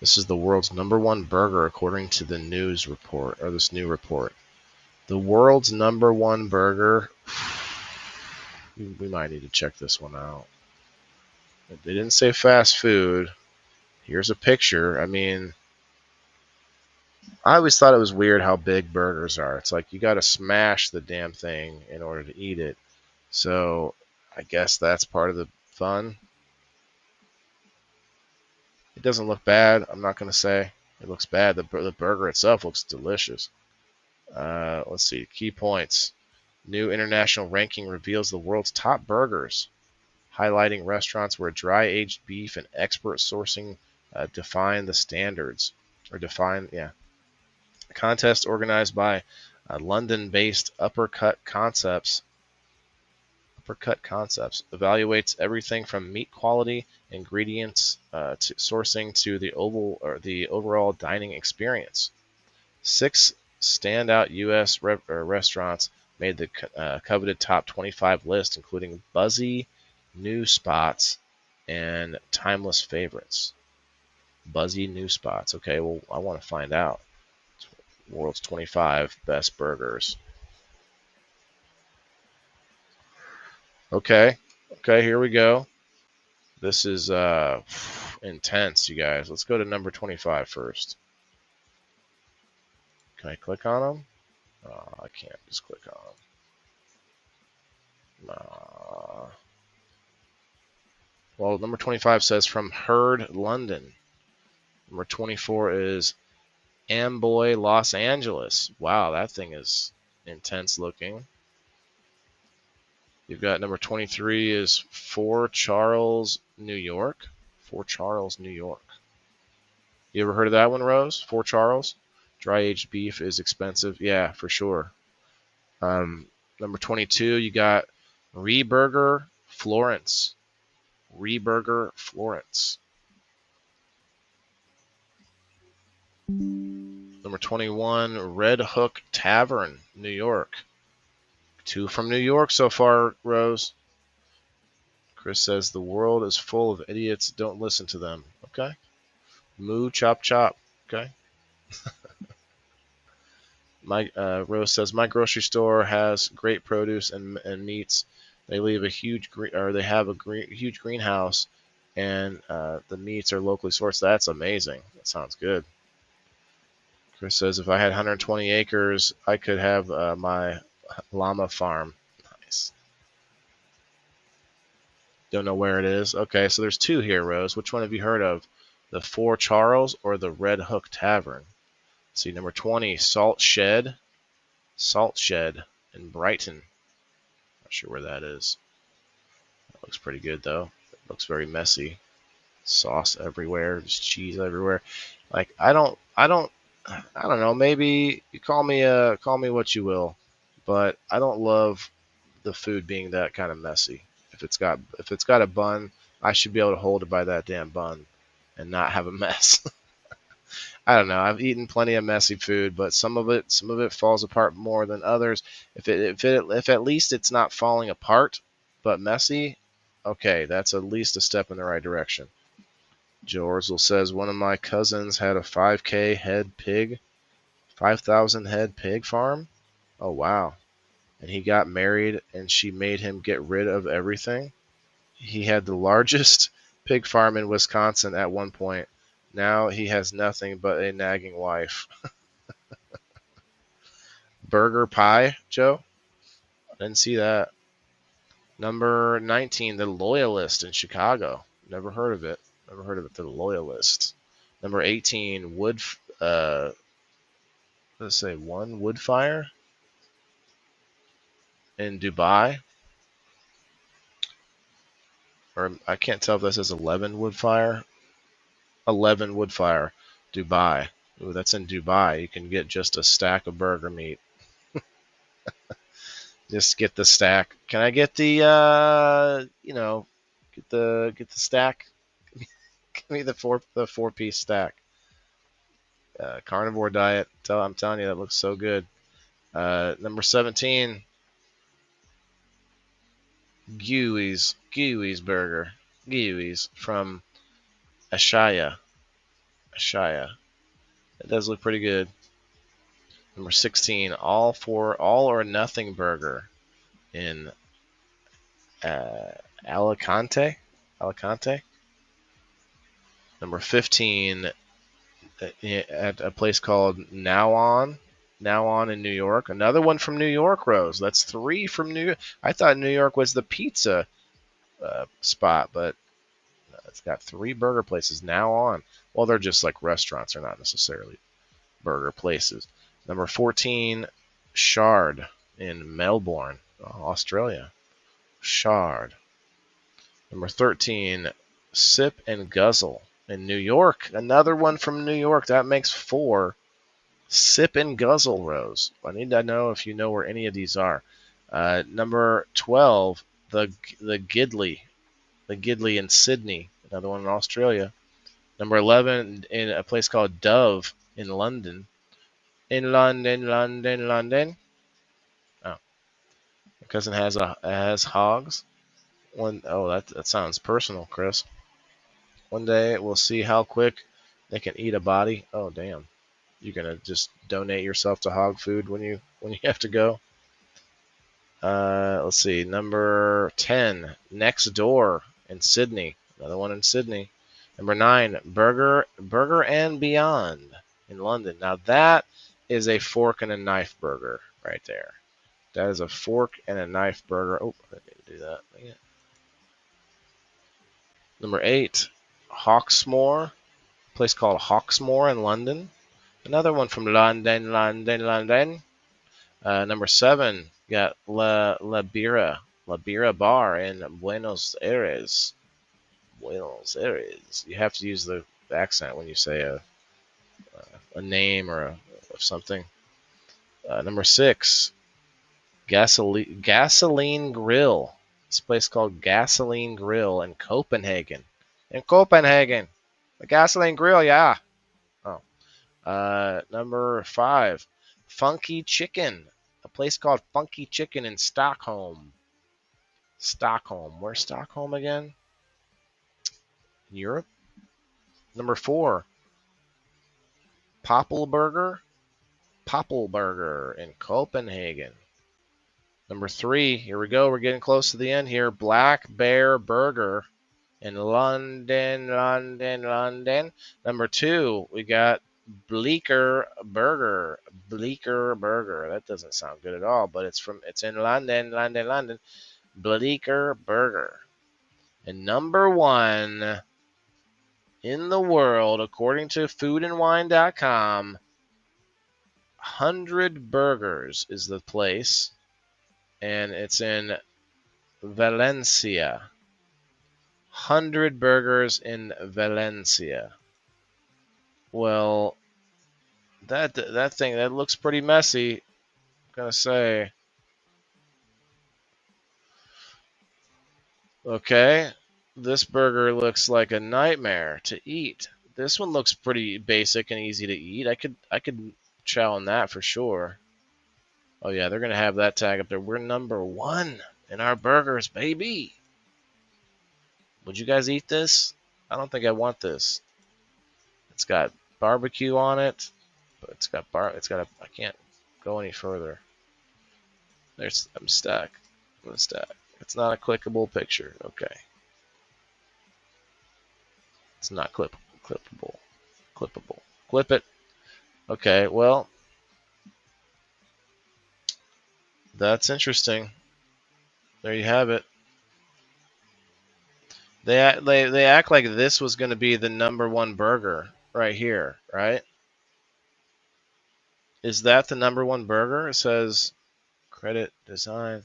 This is the world's #1 burger, according to the news report, or this new report. The world's #1 burger. We might need to check this one out. They didn't say fast food. Here's a picture. I mean, I always thought it was weird how big burgers are. It's like you got to smash the damn thing in order to eat it. So I guess that's part of the fun. It doesn't look bad. I'm not going to say it looks bad. The burger itself looks delicious. Let's see. Key points. New international ranking reveals the world's top burgers, highlighting restaurants where dry-aged beef and expert sourcing define the standards. A contest organized by London-based Uppercut Concepts evaluates everything from meat quality, ingredients, to sourcing to the overall dining experience. 6 standout U.S. restaurants made the coveted top 25 list, including buzzy new spots and timeless favorites. Buzzy new spots. Okay, well, I want to find out. World's 25 best burgers. Okay, here we go. This is intense, you guys. Let's go to number 25 first. Can I click on them? I can't just click on them. Well, number 25 says from Herd, London. Number 24 is Amboy, Los Angeles. Wow, that thing is intense looking. You've got number 23 is Fort Charles, New York. Fort Charles, New York. You ever heard of that one, Rose? Fort Charles? Dry-aged beef is expensive. Yeah, for sure. Number 22, you got Reburger, Florence. Reburger, Florence. Number 21, Red Hook Tavern, New York. 2 from New York so far, Rose. Chris says the world is full of idiots. Don't listen to them. Okay. Moo chop chop. Okay. Rose says my grocery store has great produce and meats. They have a huge huge greenhouse, and the meats are locally sourced. That's amazing. That sounds good. Chris says if I had 120 acres, I could have my llama farm. Nice. Don't know where it is. Okay, so there's two here, Rose. Which one have you heard of? The Four Charles or the Red Hook Tavern? See, number 20, Salt Shed. Salt Shed in Brighton. Not sure where that is. That looks pretty good, though. It looks very messy. Sauce everywhere, just cheese everywhere. Like, I don't know. Maybe you call me what you will, but I don't love the food being that kind of messy. If it's got a bun, I should be able to hold it by that damn bun and not have a mess. I don't know. I've eaten plenty of messy food, but some of it falls apart more than others. If at least it's not falling apart, but messy, okay, that's at least a step in the right direction. Joe Orzel says one of my cousins had a 5K head pig, 5,000 head pig farm. Oh wow. And he got married and she made him get rid of everything. He had the largest pig farm in Wisconsin at one point. Now he has nothing but a nagging wife. Burger pie, Joe? I didn't see that. Number 19, The Loyalist in Chicago. Never heard of it. The Loyalist. Number 18, let's say one wood fire in Dubai. Or I can't tell if this is 11 wood fire. 11 wood fire, Dubai. Ooh, that's in Dubai. You can get just a stack of burger meat. Just get the stack. Can I get the get the stack? Give me the four piece stack. Carnivore diet. I'm telling you, that looks so good. Number 17, Gooey's Burger. Gooey's from Ashaya. It does look pretty good. Number 16, All or Nothing Burger in Alicante. Number 15, at a place called Now On in New York. Another one from New York, Rose. That's 3 from New York. I thought New York was the pizza spot, but it's got 3 burger places. Now On. Well, they're just like restaurants. They're not necessarily burger places. Number 14, Shard in Melbourne, Australia. Shard. Number 13, Sip and Guzzle in New York. Another one from New York. That makes 4. Sip and Guzzle, Rose. I need to know if you know where any of these are. Number 12, the Gidley. The Gidley in Sydney. Another one in Australia. Number 11, in a place called Dove in London. In London. Oh, my cousin has hogs. That sounds personal, Chris. One day we'll see how quick they can eat a body. Oh damn, you're gonna just donate yourself to hog food when you have to go. Let's see, number 10, Next Door in Sydney. Another one in Sydney. Number 9, Burger and Beyond in London. Now that is a fork and a knife burger right there. That is a fork and a knife burger. Oh, I didn't do that. Yeah. Number 8, Hawksmoor. A place called Hawksmoor in London. Another one from London. Number 7, you got La Bira Bar in Buenos Aires. You have to use the accent when you say a name or of something. Number 6, Gasoline Grill. This place called Gasoline Grill in Copenhagen. The Gasoline Grill, yeah. Oh. Number 5, Funky Chicken. A place called Funky Chicken in Stockholm. Where's Stockholm again? In Europe. Number 4, Poppelburger in Copenhagen. Number 3, here we go. We're getting close to the end here. Black Bear Burger in London. Number 2, we got Bleecker Burger. That doesn't sound good at all, but it's in London. Bleecker Burger. And number one in the world, according to foodandwine.com, 100 Burgers is the place, and it's in Valencia. 100 Burgers in Valencia. Well, that thing, that looks pretty messy, I'm gonna say. Okay, this burger looks like a nightmare to eat. This one looks pretty basic and easy to eat. I could chow on that for sure. Oh yeah, they're gonna have that tag up there. We're number one in our burgers, baby. Would you guys eat this? I don't think I want this. It's got barbecue on it, but I can't go any further. I'm stuck. I'm stuck. It's not a clickable picture. Okay. It's not clippable. Clip it. Okay, well, that's interesting. There you have it. They act like this was going to be the number one burger right here, right? Is that the number one burger? It says credit design.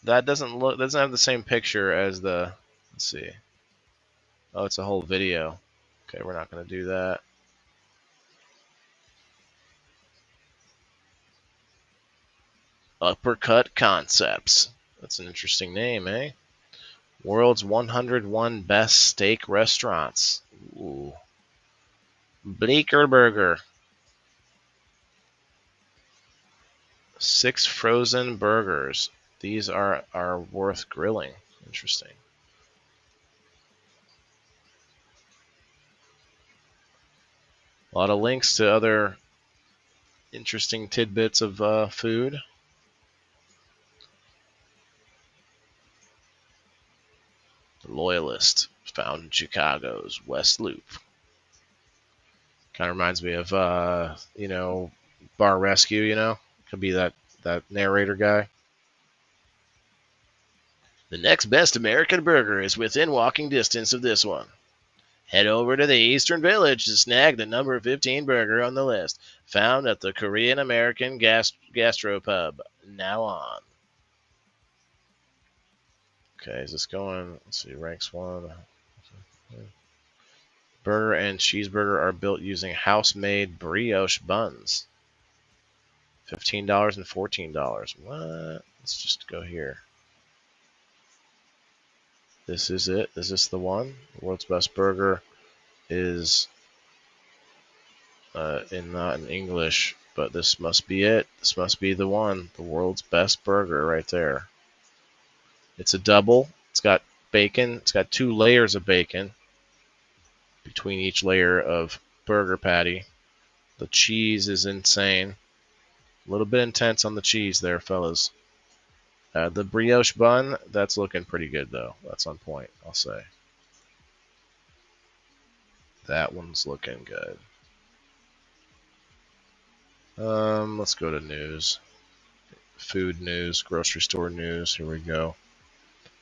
That doesn't have the same picture as the, let's see. Oh, it's a whole video. Okay, we're not going to do that. Uppercut Concepts. That's an interesting name, eh? World's 101 Best Steak Restaurants. Ooh. Bleecker Burger. 6 frozen burgers. These are worth grilling. Interesting. A lot of links to other interesting tidbits of food. The Loyalist, found in Chicago's West Loop. Kind of reminds me of, Bar Rescue, Could be that narrator guy. The next best American burger is within walking distance of this one. Head over to the Eastern Village to snag the number 15 burger on the list, found at the Korean American Gastropub. Now on. Okay, is this going? Let's see, ranks 1. Burger and cheeseburger are built using house-made brioche buns. $15 and $14. What? Let's just go here. This is it. Is this the one? The world's best burger is not in English, but this must be it. This must be the one. The world's best burger right there. It's a double. It's got bacon. It's got 2 layers of bacon between each layer of burger patty. The cheese is insane. A little bit intense on the cheese there, fellas. The brioche bun, that's looking pretty good, though. That's on point, I'll say. That one's looking good. Let's go to news. Food news, grocery store news. Here we go.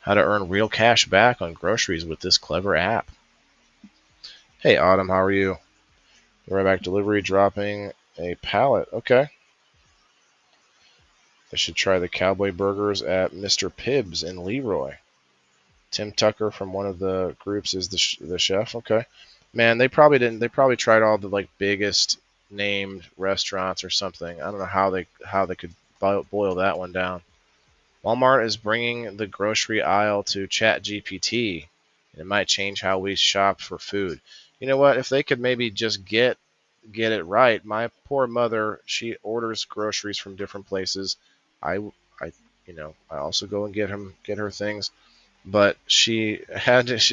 How to earn real cash back on groceries with this clever app. Hey, Autumn, how are you? Right back delivery, dropping a pallet. Okay. I should try the cowboy burgers at Mr. Pibbs in Leroy. Tim Tucker from one of the groups is the chef. Okay. Man, they probably didn't. They probably tried all the biggest named restaurants or something. I don't know how they could boil that one down. Walmart is bringing the grocery aisle to ChatGPT. It might change how we shop for food. You know what? If they could maybe just get it right. My poor mother, she orders groceries from different places. I also go and get her things, but she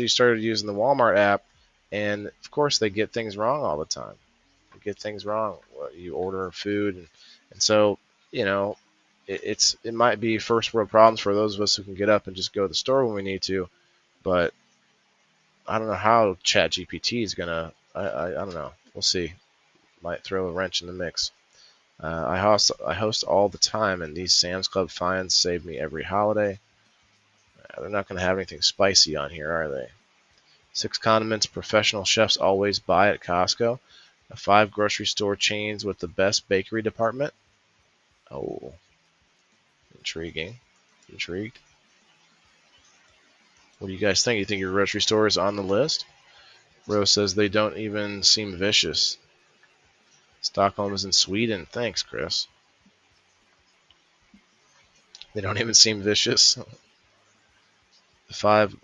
started using the Walmart app, and of course they get things wrong all the time. They get things wrong. You order food, and so it might be first world problems for those of us who can get up and just go to the store when we need to, but I don't know how ChatGPT is gonna. I don't know. We'll see. Might throw a wrench in the mix. I host all the time, and these Sam's Club finds save me every holiday. They're not going to have anything spicy on here, are they? 6 condiments professional chefs always buy at Costco. 5 grocery store chains with the best bakery department. Oh, intriguing. Intrigued. What do you guys think? You think your grocery store is on the list? Rose says they don't even seem vicious. Stockholm is in Sweden. Thanks, Chris. They don't even seem vicious. The five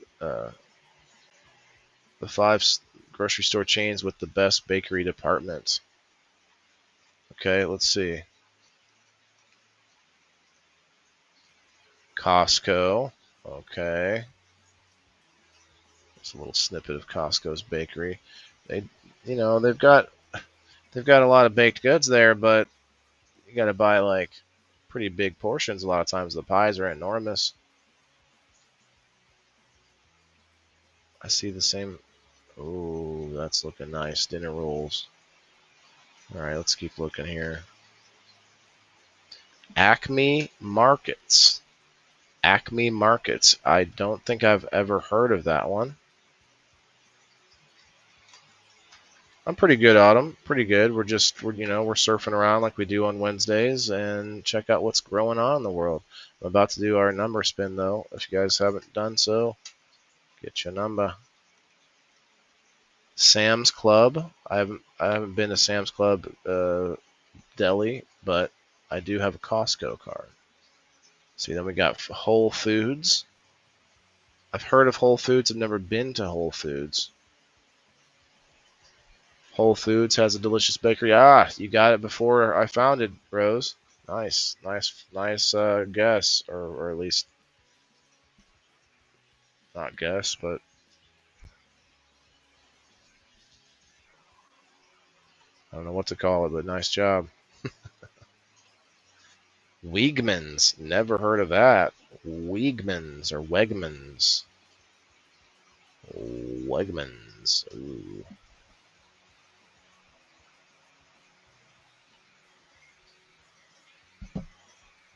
grocery store chains with the best bakery departments. Okay, let's see. Costco. Okay. It's a little snippet of Costco's bakery. They've got a lot of baked goods there, but you got to buy like pretty big portions. A lot of times the pies are enormous. I see the same. Oh, that's looking nice. Dinner rolls. All right, let's keep looking here. Acme Markets. Acme Markets. I don't think I've ever heard of that one. I'm pretty good at them. Pretty good. We're surfing around like we do on Wednesdays and check out what's growing on in the world. I'm about to do our number spin though. If you guys haven't done so, get your number. Sam's Club. I haven't been to Sam's Club deli, but I do have a Costco card. See, then we got Whole Foods. I've heard of Whole Foods. I've never been to Whole Foods. Whole Foods has a delicious bakery. Ah, you got it before I found it, Rose. Nice guess, or at least not guess, but I don't know what to call it, but nice job. Wegmans. Never heard of that. Wegmans or Wegmans. Wegmans. Ooh.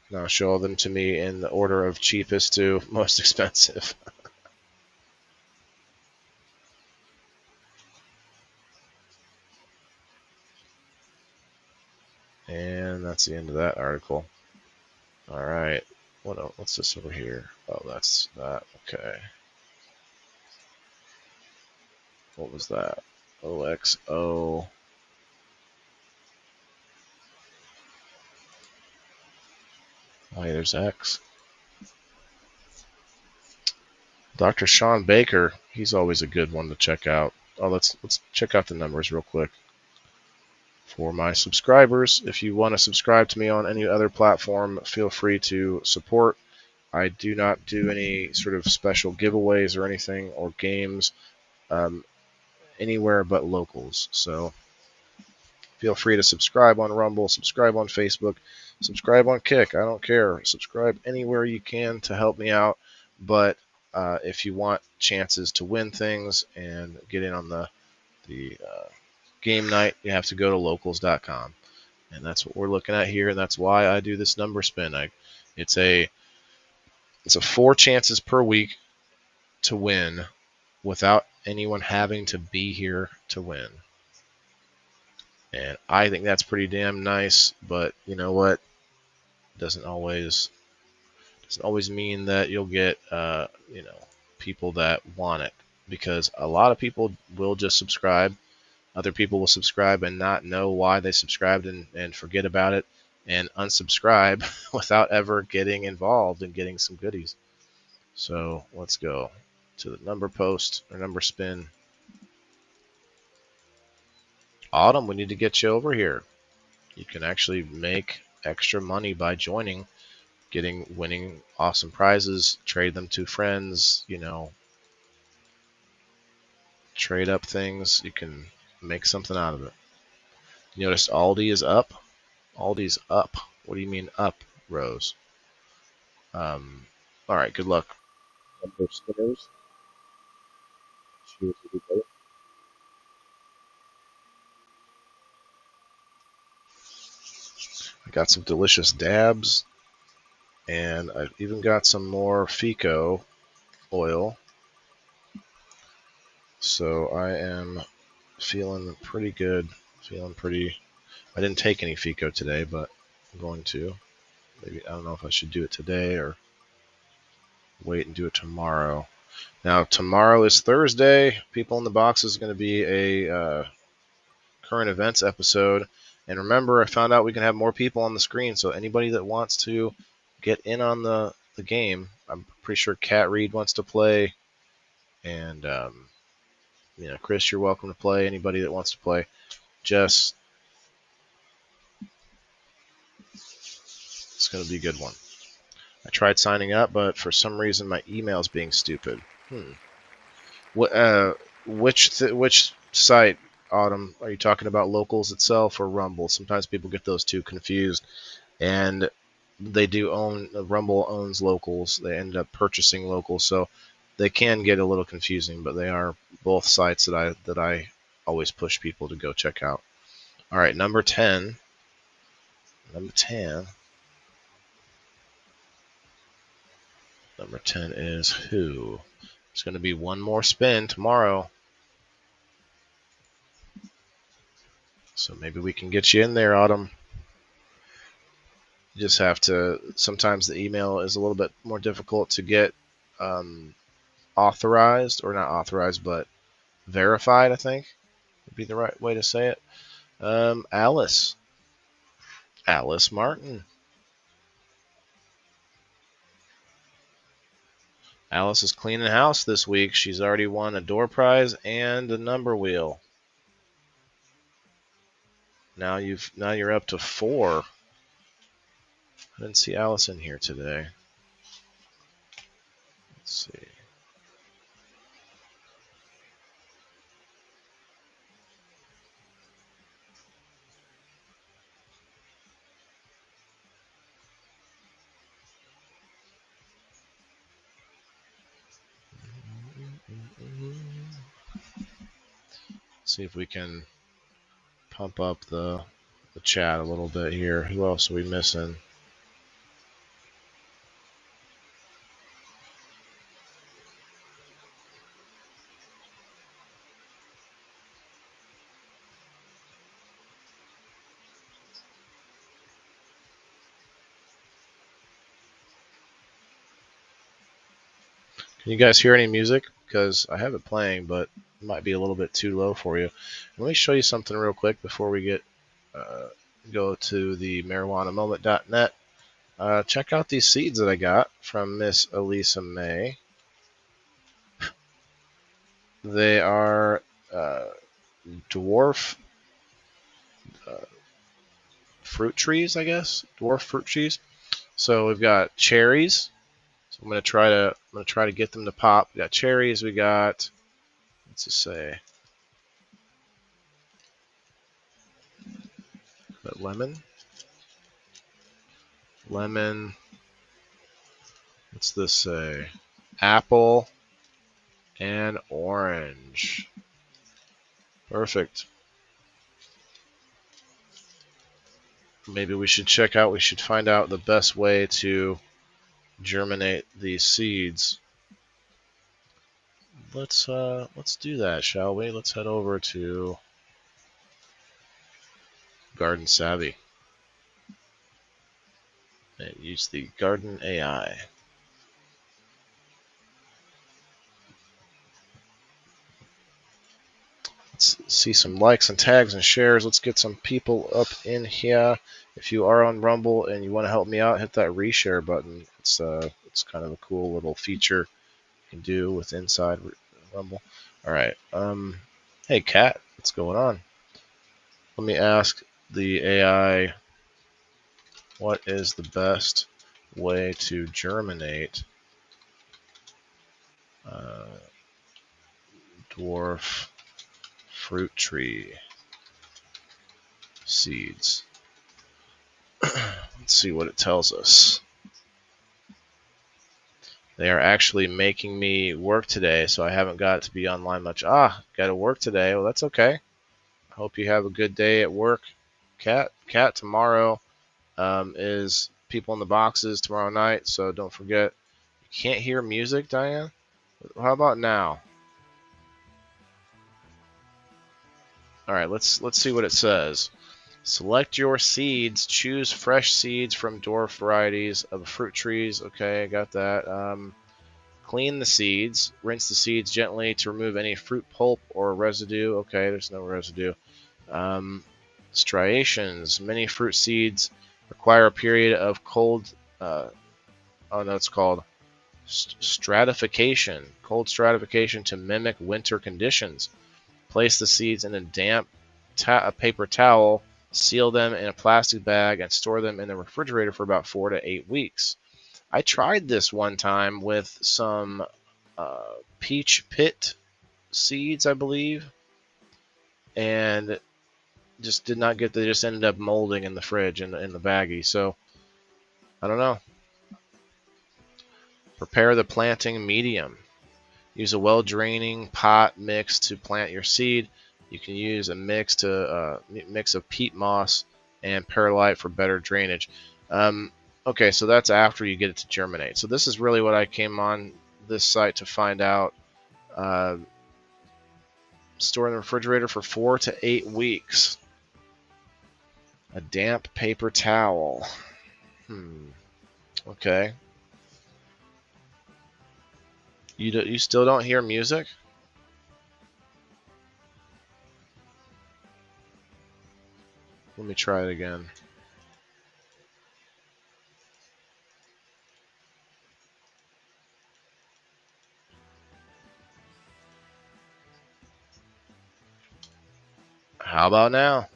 Now show them to me in the order of cheapest to most expensive. And that's the end of that article. All right. What's this over here? Oh, that's that. Okay. What was that? OXO. Oh, yeah, there's X. Dr. Sean Baker. He's always a good one to check out. Oh, let's check out the numbers real quick. For my subscribers, if you want to subscribe to me on any other platform, feel free to support. I do not do any sort of special giveaways or anything or games anywhere but locals. So feel free to subscribe on Rumble, subscribe on Facebook, subscribe on Kick. I don't care. Subscribe anywhere you can to help me out. But if you want chances to win things and get in on the game night, you have to go to locals.com. And that's what we're looking at here, and that's why I do this number spin. It's a 4 chances per week to win without anyone having to be here to win. And I think that's pretty damn nice, but you know what? Doesn't always mean that you'll get people that want it, because a lot of people will just subscribe. Other people will subscribe and not know why they subscribed and forget about it and unsubscribe without ever getting involved and getting some goodies. So let's go to the number post or number spin. Autumn, we need to get you over here. You can actually make extra money by joining, winning awesome prizes, trade them to friends, trade up things. You can make something out of it. You notice Aldi is up? Aldi's up. What do you mean up, Rose? All right, good luck. Number spinners. Cheers, everybody. I got some delicious dabs, and I've even got some more Fico oil. So I am feeling pretty good. I didn't take any FICO today, but I'm going to. Maybe, I don't know if I should do it today or wait and do it tomorrow. Now, tomorrow is Thursday. People in the Box is going to be a current events episode. And remember, I found out we can have more people on the screen. So anybody that wants to get in on the game, I'm pretty sure Kat Reed wants to play. And, Chris, you're welcome to play. Anybody that wants to play, Jess, it's going to be a good one. I tried signing up, but for some reason my email is being stupid. Which site, Autumn? Are you talking about Locals itself or Rumble? Sometimes people get those two confused, and they do own Rumble owns Locals. They end up purchasing Locals, so they can get a little confusing. But they are both sites that I always push people to go check out. All right, number 10. Number 10 is who? There's going to be one more spin tomorrow. So maybe we can get you in there, Autumn. You just have to, sometimes the email is a little bit more difficult to get authorized, or not authorized, but verified, I think would be the right way to say it. Alice Martin. Alice is cleaning house this week. She's already won a door prize and a number wheel. Now you're up to 4. I didn't see Alice in here today. Let's see. See if we can pump up the chat a little bit here. Who else are we missing? Can you guys hear any music? Because I have it playing, but it might be a little bit too low for you. Let me show you something real quick before we go to the marijuanamoment.net. Check out these seeds that I got from Miss Elisa May. They are dwarf fruit trees, I guess. Dwarf fruit trees. So we've got cherries. So I'm gonna try to get them to pop. We got cherries. We got, let's just say, lemon. What's this say? Apple and orange. Perfect. Maybe we should find out the best way to germinate these seeds. Let's do that, shall we? Let's head over to Garden Savvy and use the Garden AI. Let's see some likes and tags and shares. Let's get some people up in here. If you are on Rumble and you want to help me out, hit that reshare button. It's kind of a cool little feature you can do with inside Rumble. All right. Hey, Kat, what's going on? Let me ask the AI, what is the best way to germinate dwarf fruit tree seeds? Let's see what it tells us. They are actually making me work today, so I haven't got to be online much. Got to work today. Well, that's okay. I hope you have a good day at work. Kat, tomorrow is People in the Boxes tomorrow night, so don't forget. You can't hear music, Diane? How about now? All right, let's see what it says. Select your seeds. Choose fresh seeds from dwarf varieties of fruit trees. Okay, I got that. Clean the seeds. Rinse the seeds gently to remove any fruit pulp or residue. Okay, there's no residue. Striations. Many fruit seeds require a period of cold. Oh no, it's called stratification. Cold stratification to mimic winter conditions. Place the seeds in a damp paper towel, seal them in a plastic bag, and store them in the refrigerator for about 4 to 8 weeks. I tried this one time with some peach pit seeds, I believe, and just did not get. They just ended up molding in the fridge in the baggie. So I don't know. Prepare the planting medium. Use a well-draining pot mix to plant your seed. You can use a mix of peat moss and perlite for better drainage. Okay, so that's after you get it to germinate. So this is really what I came on this site to find out. Store in the refrigerator for 4 to 8 weeks. A damp paper towel. Okay. You still don't hear music? Let me try it again. How about now?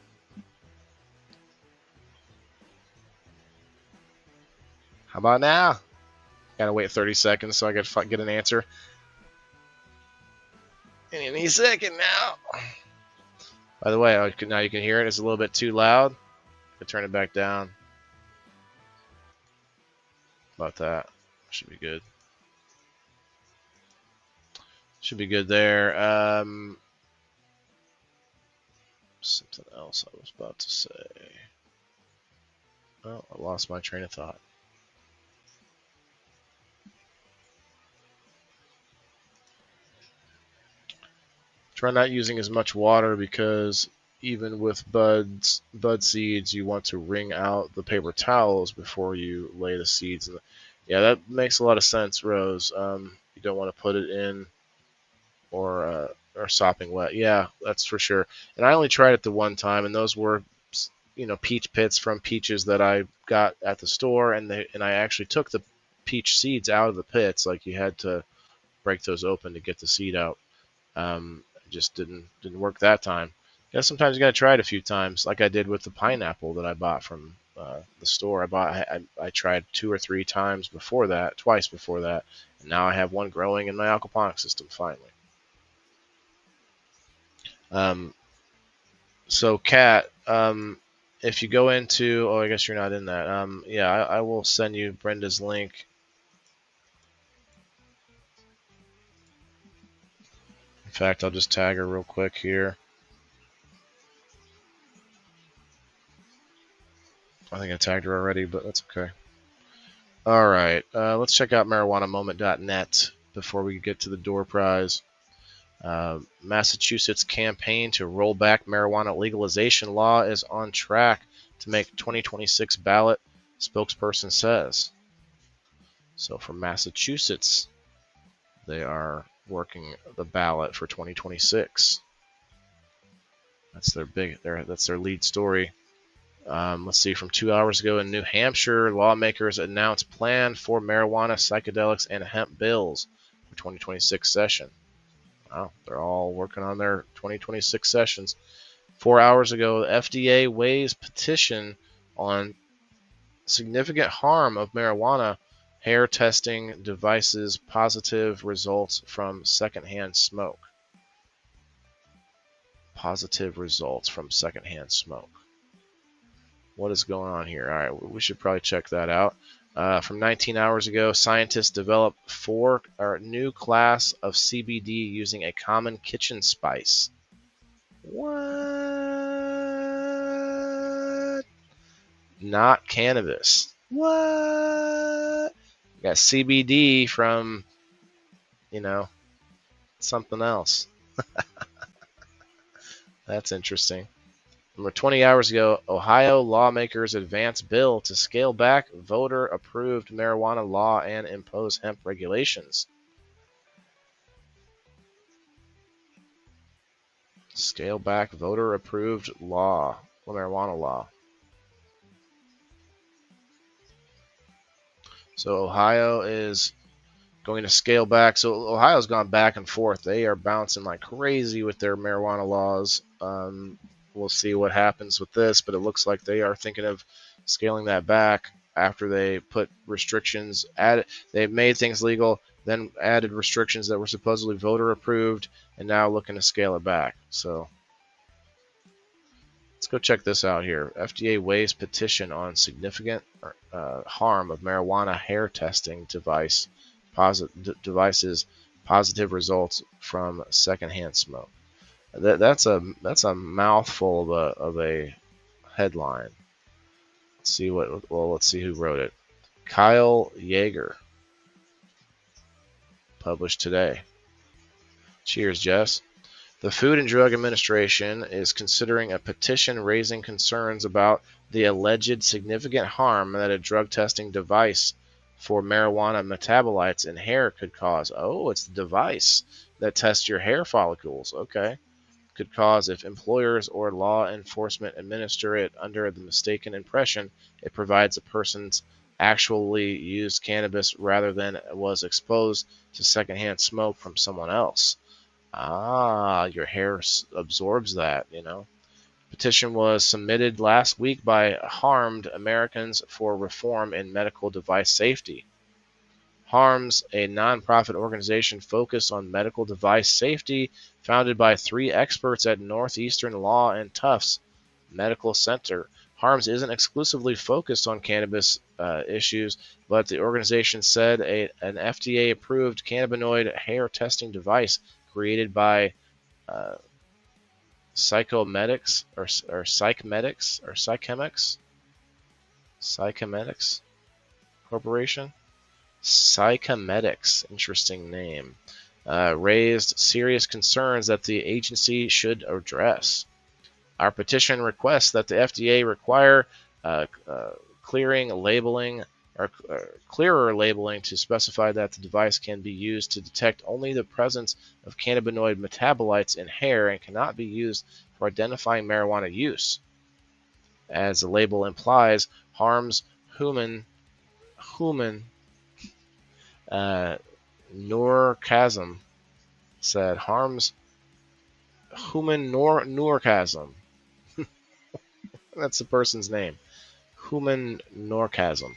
How about now? Gotta wait 30 seconds so I can get an answer. Any second now. By the way, now you can hear it. It's a little bit too loud. I can turn it back down. About that. Should be good. Should be good there. Something else I was about to say. Oh, I lost my train of thought. Try not using as much water because even with bud seeds, you want to wring out the paper towels before you lay the seeds in. Yeah, that makes a lot of sense, Rose. You don't want to put it in or sopping wet. Yeah, that's for sure. And I only tried it the one time, and those were, peach pits from peaches that I got at the store, and I actually took the peach seeds out of the pits. Like, you had to break those open to get the seed out. It just didn't work that time. Yeah, sometimes you gotta try it a few times, like I did with the pineapple that I bought from the store. I tried 2 or 3 times before that, twice before that, and now I have one growing in my aquaponics system finally. So Kat, if you go into, I guess you're not in that. Yeah, I will send you Brenda's link. In fact, I'll just tag her real quick here. I think I tagged her already, but that's okay. All right, let's check out marijuanamoment.net before we get to the door prize. Massachusetts campaign to roll back marijuana legalization law is on track to make 2026 ballot, spokesperson says. So from Massachusetts, they are working the ballot for 2026. That's their lead story. Let's see, from 2 hours ago in New Hampshire, lawmakers announced plan for marijuana, psychedelics, and hemp bills for 2026 session. Wow, they're all working on their 2026 sessions. 4 hours ago, the FDA weighs petition on significant harm of marijuana, hair testing devices, positive results from secondhand smoke. Positive results from secondhand smoke. What is going on here? All right, we should probably check that out. From 19 hours ago, scientists developed a new class of CBD using a common kitchen spice. What? Not cannabis. What? You got CBD from, something else. That's interesting. Remember, 20 hours ago, Ohio lawmakers advanced bill to scale back voter-approved marijuana law and impose hemp regulations. Scale back voter-approved law, marijuana law. So Ohio is going to scale back. So Ohio's gone back and forth. They are bouncing like crazy with their marijuana laws. We'll see what happens with this, but it looks like they are thinking of scaling that back after they put restrictions. They made things legal, then added restrictions that were supposedly voter approved, and now looking to scale it back. So let's go check this out here. FDA weighs petition on significant harm of marijuana hair testing devices positive results from secondhand smoke. That's a mouthful of a headline. Let's see who wrote it. Kyle Yeager. Published today. Cheers, Jess. The Food and Drug Administration is considering a petition raising concerns about the alleged significant harm that a drug testing device for marijuana metabolites in hair could cause. Oh, it's the device that tests your hair follicles. Okay. Could cause if employers or law enforcement administer it under the mistaken impression it provides a person's actually used cannabis rather than was exposed to secondhand smoke from someone else. Your hair absorbs that, you know. Petition was submitted last week by Harmed Americans for Reform in Medical Device Safety. HARMS, a nonprofit organization focused on medical device safety, founded by 3 experts at Northeastern Law and Tufts Medical Center. HARMS isn't exclusively focused on cannabis issues, but the organization said an FDA-approved cannabinoid hair testing device created by Psychomedics Corporation. Psychomedics, interesting name, raised serious concerns that the agency should address. Our petition requests that the FDA require clearer labeling to specify that the device can be used to detect only the presence of cannabinoid metabolites in hair and cannot be used for identifying marijuana use. As the label implies, HARMS human Nurkazm said HARMS human Nurkazm. That's the person's name. Human Nurkazm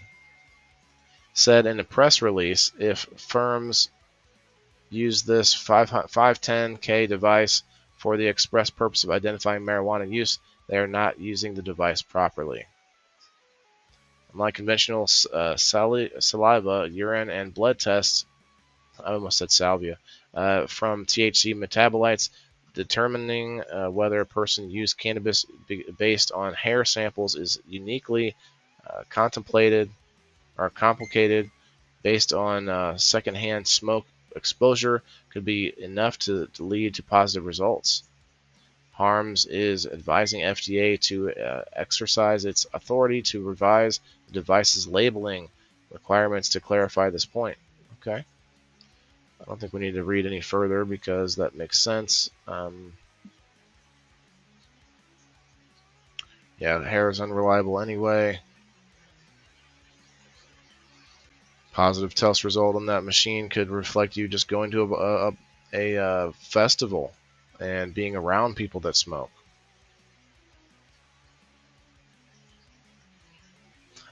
said in a press release if firms use this 510K device for the express purpose of identifying marijuana use, they are not using the device properly. Unlike conventional saliva, urine, and blood tests, I almost said salvia, from THC metabolites, determining whether a person used cannabis based on hair samples is uniquely complicated based on secondhand smoke exposure could be enough to lead to positive results. HARMS is advising FDA to exercise its authority to revise the device's labeling requirements to clarify this point. Okay. I don't think we need to read any further because that makes sense. Yeah, the hair is unreliable anyway. Positive test result on that machine could reflect you just going to a festival and being around people that smoke.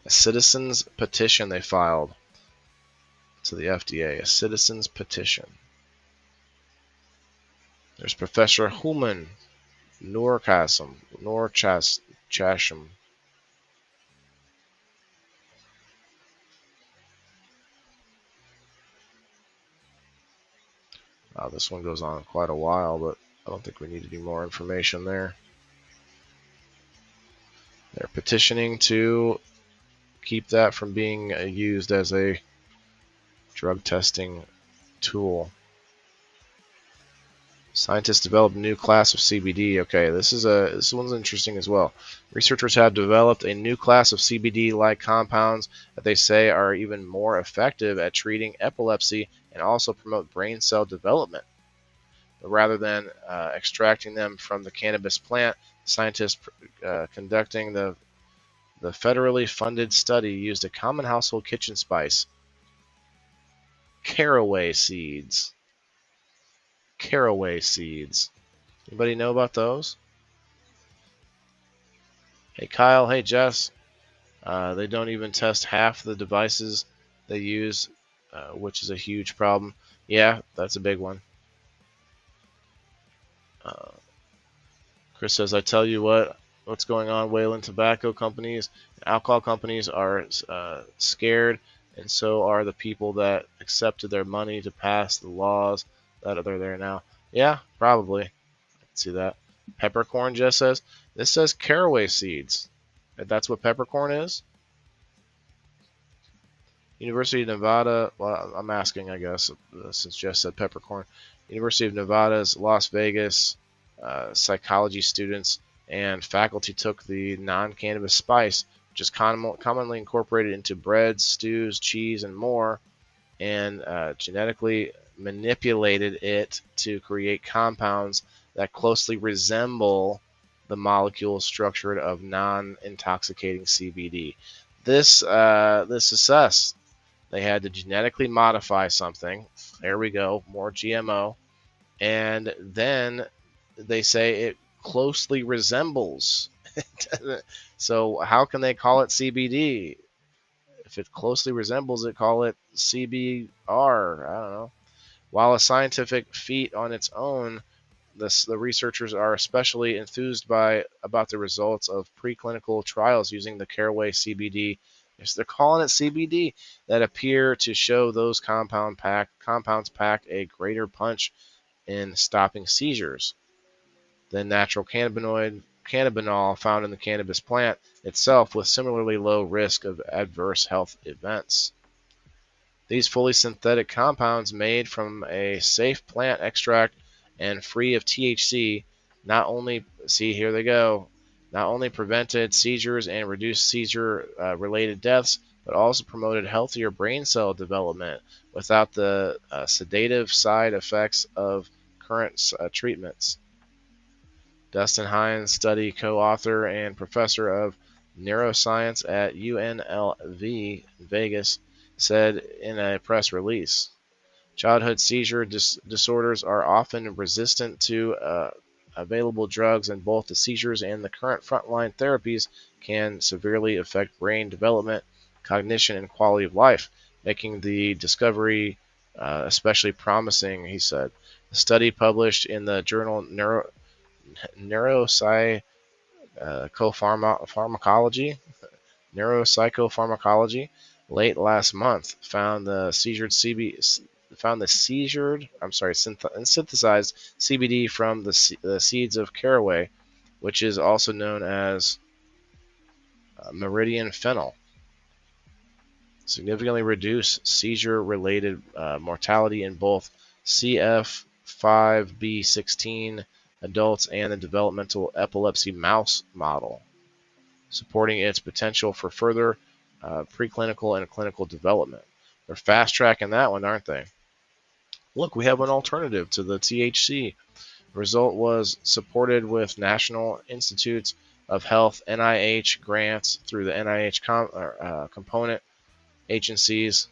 A citizen's petition they filed to the FDA. A citizen's petition. There's Professor Human Nurkazm. This one goes on quite a while, but I don't think we need any more information there. They're petitioning to keep that from being used as a drug testing tool. Scientists developed a new class of CBD. Okay, this one's interesting as well. Researchers have developed a new class of CBD-like compounds that they say are even more effective at treating epilepsy and also promote brain cell development. But rather than extracting them from the cannabis plant, scientists conducting the federally funded study used a common household kitchen spice, caraway seeds. Caraway seeds. Anybody know about those? Hey Kyle, hey Jess. They don't even test half the devices they use, which is a huge problem. Yeah, that's a big one. Chris says, I tell you what's going on, Wayland. Tobacco companies, alcohol companies are scared, and so are the people that accepted their money to pass the laws that are there now. Yeah, probably. I can see that. Peppercorn, Jess says. This says caraway seeds. That's what peppercorn is? University of Nevada, well, I'm asking, I guess, since Jess said peppercorn. University of Nevada's Las Vegas psychology students and faculty took the non-cannabis spice, which is commonly incorporated into breads, stews, cheese, and more, and genetically manipulated it to create compounds that closely resemble the molecule structure of non-intoxicating CBD. This is sus. They had to genetically modify something. There we go, more GMO. And then they say it closely resembles. So how can they call it CBD? If it closely resembles it, call it CBR. I don't know. While a scientific feat on its own, the researchers are especially enthused about the results of preclinical trials using the caraway CBD. They're calling it CBD, that appear to show those compounds pack a greater punch in stopping seizures than natural cannabinol found in the cannabis plant itself, with similarly low risk of adverse health events. These fully synthetic compounds made from a safe plant extract and free of THC not only prevented seizures and reduced seizure-related deaths, but also promoted healthier brain cell development without the sedative side effects of current treatments. Dustin Hines, study co-author and professor of neuroscience at UNLV Vegas, said in a press release, childhood seizure disorders are often resistant to available drugs, and both the seizures and the current frontline therapies can severely affect brain development, cognition, and quality of life, making the discovery especially promising, he said. The study, published in the journal Neuropsychopharmacology late last month, found the synthesized CBD from the seeds of caraway, which is also known as meridian fennel, significantly reduce seizure-related mortality in both CF5B16 adults and the developmental epilepsy mouse model, supporting its potential for further preclinical and clinical development. They're fast-tracking that one, aren't they? Look, we have an alternative to the THC. The result was supported with National Institutes of Health NIH grants through the NIH component agencies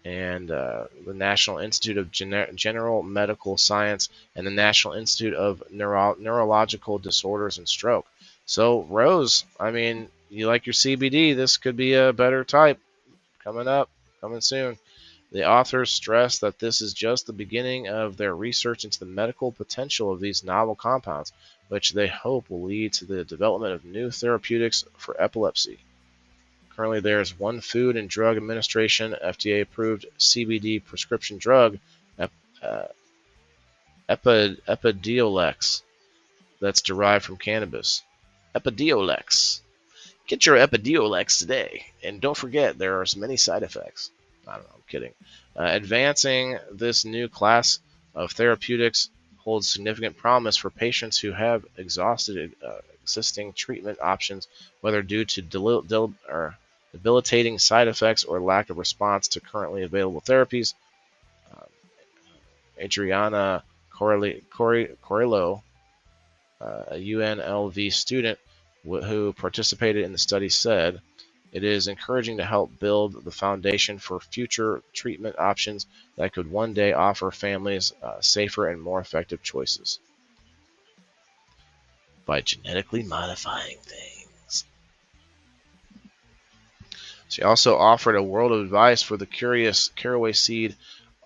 and the National Institute of General Medical Science and the National Institute of Neurological Disorders and Stroke. So, Rose, I mean, you like your CBD, this could be a better type coming soon. The authors stress that this is just the beginning of their research into the medical potential of these novel compounds, which they hope will lead to the development of new therapeutics for epilepsy. Currently, there is one Food and Drug Administration FDA-approved CBD prescription drug, Epidiolex, that's derived from cannabis. Epidiolex. Get your Epidiolex today, and don't forget there are many side effects. I don't know, I'm kidding. Advancing this new class of therapeutics holds significant promise for patients who have exhausted existing treatment options, whether due to debilitating side effects or lack of response to currently available therapies. Uh, Adriana Corrillo, a UNLV student who participated in the study, said, "It is encouraging to help build the foundation for future treatment options that could one day offer families safer and more effective choices by genetically modifying things." She also offered a world of advice for the curious. Caraway seed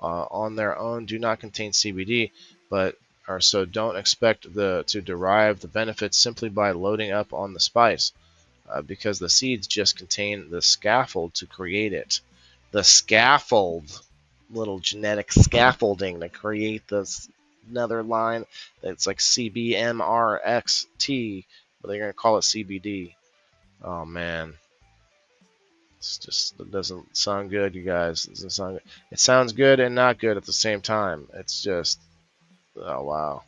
on their own do not contain CBD, so don't expect to derive the benefits simply by loading up on the spice, because the seeds just contain the scaffold to create it. The scaffold, little genetic scaffolding to create this another line that's like CBMRXT, but they're gonna call it CBD. Oh man. It doesn't sound good, you guys. It doesn't sound good. It sounds good and not good at the same time. It's just, oh wow.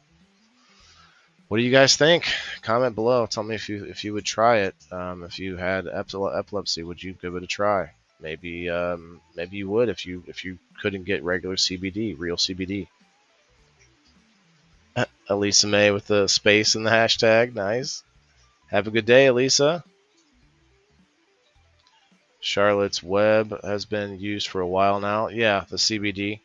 What do you guys think? Comment below. Tell me if you would try it. If you had epilepsy, would you give it a try? Maybe you would if you couldn't get regular CBD, real CBD. Elisa May with the space in the hashtag. Nice. Have a good day, Elisa. Charlotte's Web has been used for a while now. Yeah, the CBD.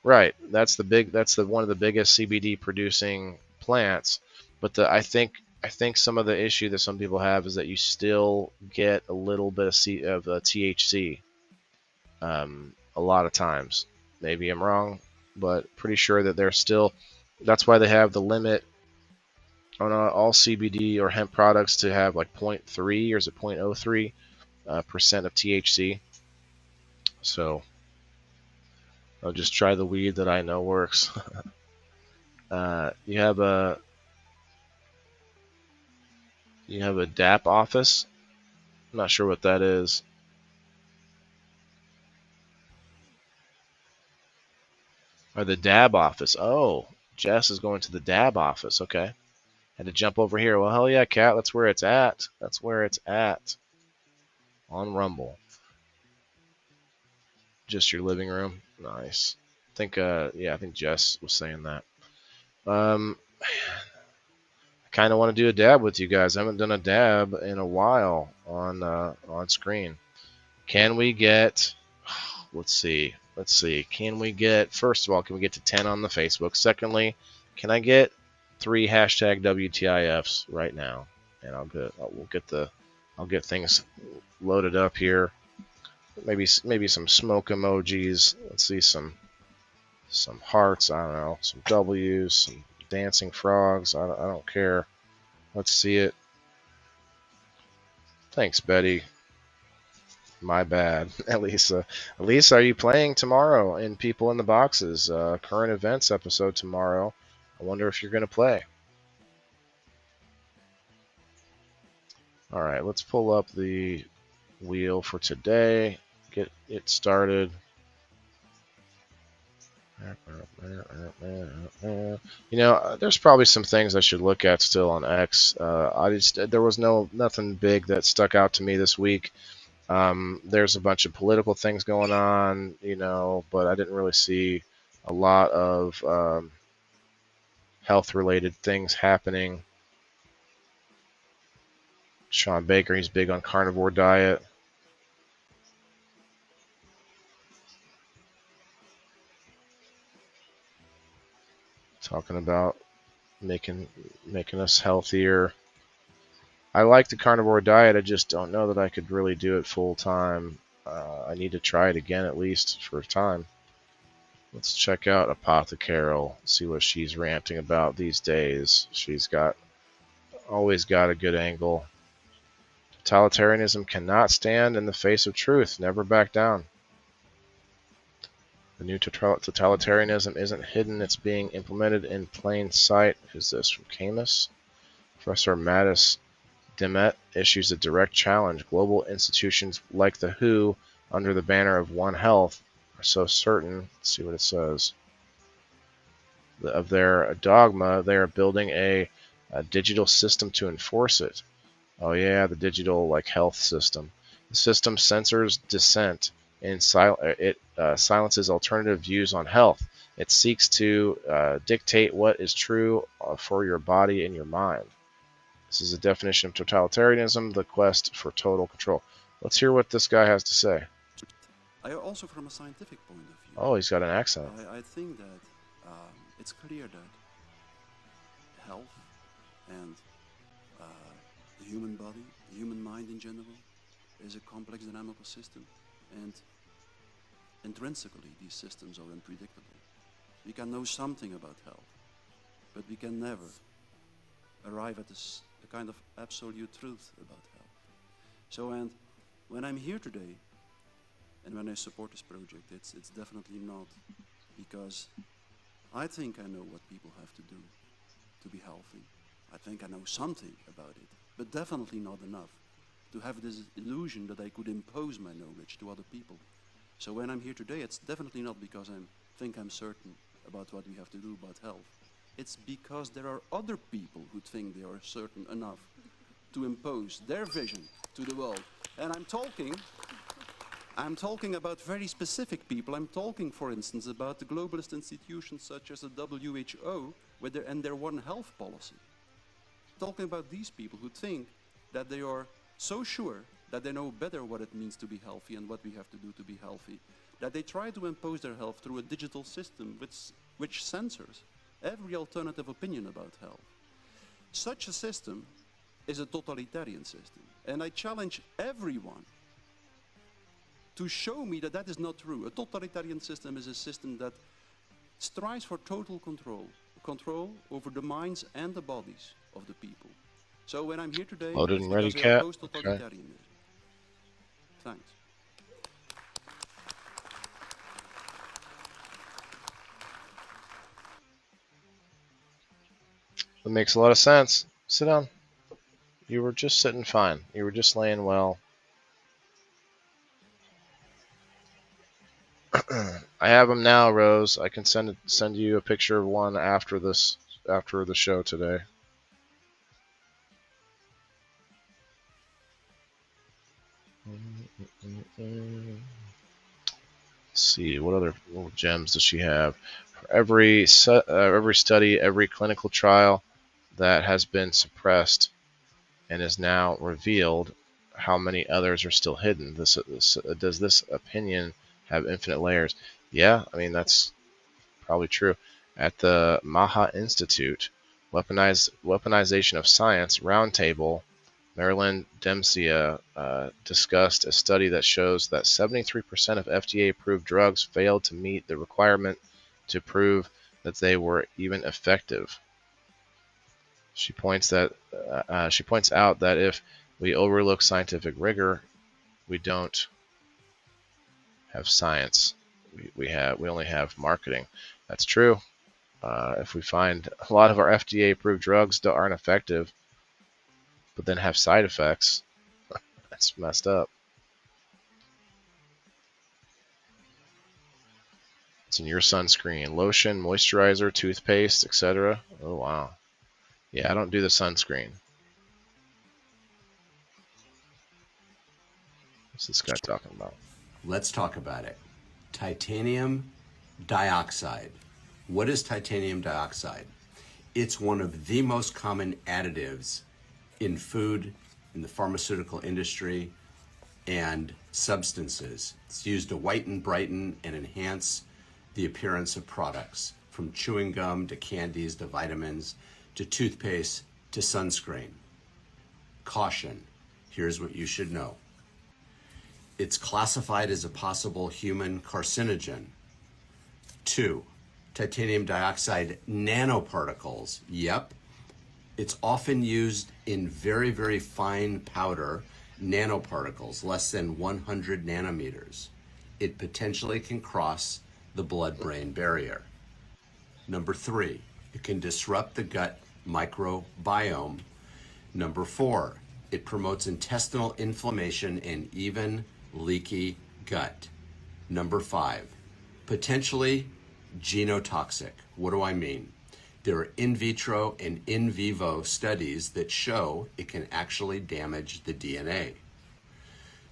Right. That's one of the biggest CBD producing plants. But I think some of the issue that some people have is that you still get a little bit of THC a lot of times. Maybe I'm wrong, but pretty sure that they're still. That's why they have the limit on all CBD or hemp products to have like 0.3 or is it 0.03% of THC. So I'll just try the weed that I know works. You have a DAP office. I'm not sure what that is. Or the DAB office. Oh, Jess is going to the DAB office. Okay. Had to jump over here. Well, hell yeah, Cat. That's where it's at. That's where it's at. On Rumble. Just your living room. Nice. I think Jess was saying that. I kind of want to do a dab with you guys. I haven't done a dab in a while on screen. Can we get? Let's see. Can we get? First of all, can we get to 10 on the Facebook? Secondly, can I get 3 hashtag WTIFs right now? And I'll get things loaded up here. Maybe some smoke emojis. Let's see some hearts. I don't know. Some W's. Some dancing frogs. I don't care. Let's see it. Thanks, Betty. My bad. Elisa, are you playing tomorrow in People in the Boxes? Current events episode tomorrow. I wonder if you're going to play. All right, let's pull up the wheel for today. Get it started. There's probably some things I should look at still on X. There was nothing big that stuck out to me this week. There's a bunch of political things going on, but I didn't really see a lot of health-related things happening. Sean Baker, he's big on carnivore diet. Talking about making us healthier. I like the carnivore diet. I just don't know that I could really do it full time. I need to try it again at least for a time. Let's check out Apothecary. See what she's ranting about these days. She's always got a good angle. Totalitarianism cannot stand in the face of truth. Never back down. The new totalitarianism isn't hidden. It's being implemented in plain sight. Who's this? From Camus? Professor Mattis Demet issues a direct challenge. Global institutions like the WHO, under the banner of One Health, are so certain. Let's see what it says. of their dogma, they are building a digital system to enforce it. Oh yeah, the digital like health system. The system censors dissent and silences alternative views on health. It seeks to dictate what is true for your body and your mind. This is a definition of totalitarianism, the quest for total control. Let's hear what this guy has to say. Also from a scientific point of view. Oh, he's got an accent. I think that it's clear that health and the human body, the human mind in general, is a complex dynamical system, and intrinsically these systems are unpredictable. We can know something about health, but we can never arrive at a kind of absolute truth about health. So, and when I'm here today, and when I support this project, it's definitely not because I think I know what people have to do to be healthy. I think I know something about it, but definitely not enough to have this illusion that I could impose my knowledge to other people. So when I'm here today, it's definitely not because I think I'm certain about what we have to do about health. It's because there are other people who think they are certain enough to impose their vision to the world. And I'm talking about very specific people. I'm talking, for instance, about the globalist institutions such as the WHO and their One Health policy. Talking about these people who think that they are so sure that they know better what it means to be healthy and what we have to do to be healthy, that they try to impose their health through a digital system which censors every alternative opinion about health. Such a system is a totalitarian system, and I challenge everyone to show me that that is not true. A totalitarian system is a system that strives for total control over the minds and the bodies of the people. So when I'm here today, Loaded and ready, because I Cat. oppose totalitarianism. Thanks. That makes a lot of sense. Sit down. You were just sitting fine. You were just laying well. I have them now, Rose. I can send you a picture of one after the show today. Let's see, what other little gems does she have? For every study, every clinical trial that has been suppressed and is now revealed, how many others are still hidden? Does this opinion have infinite layers? Yeah, I mean, that's probably true. At the Maha Institute Weaponization of Science Roundtable, Marilyn Dempsey discussed a study that shows that 73% of FDA-approved drugs failed to meet the requirement to prove that they were even effective. She points out that if we overlook scientific rigor, we don't have science. We only have marketing. That's true. If we find a lot of our FDA-approved drugs aren't effective, but then have side effects, that's messed up. It's in your sunscreen, lotion, moisturizer, toothpaste, etc. Oh wow. Yeah, I don't do the sunscreen. What's this guy talking about? Let's talk about it. Titanium dioxide. What is titanium dioxide? It's one of the most common additives in food, in the pharmaceutical industry, and substances. It's used to whiten, brighten, and enhance the appearance of products, from chewing gum to candies to vitamins to toothpaste to sunscreen. Caution, here's what you should know. It's classified as a possible human carcinogen. 2, titanium dioxide nanoparticles. Yep, it's often used in very, very fine powder nanoparticles, less than 100 nanometers. It potentially can cross the blood-brain barrier. Number 3, it can disrupt the gut microbiome. Number 4, it promotes intestinal inflammation and even leaky gut. Number 5, potentially genotoxic. What do I mean? There are in vitro and in vivo studies that show it can actually damage the DNA.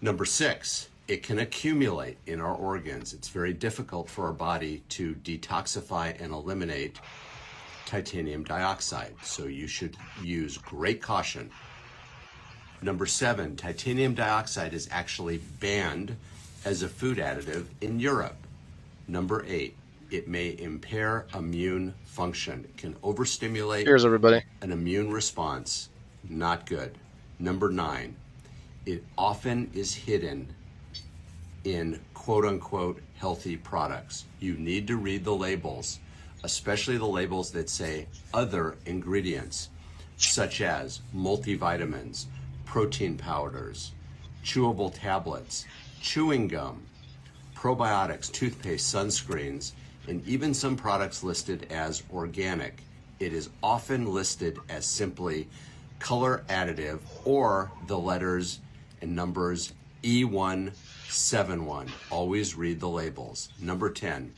Number 6, it can accumulate in our organs. It's very difficult for our body to detoxify and eliminate titanium dioxide, so you should use great caution. Number 7, titanium dioxide is actually banned as a food additive in Europe. Number 8, it may impair immune function. It can overstimulate Cheers, everybody. an immune response. Not good. Number 9, it often is hidden in quote-unquote healthy products. You need to read the labels, especially the labels that say other ingredients, such as multivitamins, protein powders, chewable tablets, chewing gum, probiotics, toothpaste, sunscreens, and even some products listed as organic. It is often listed as simply color additive or the letters and numbers E171. Always read the labels. Number 10,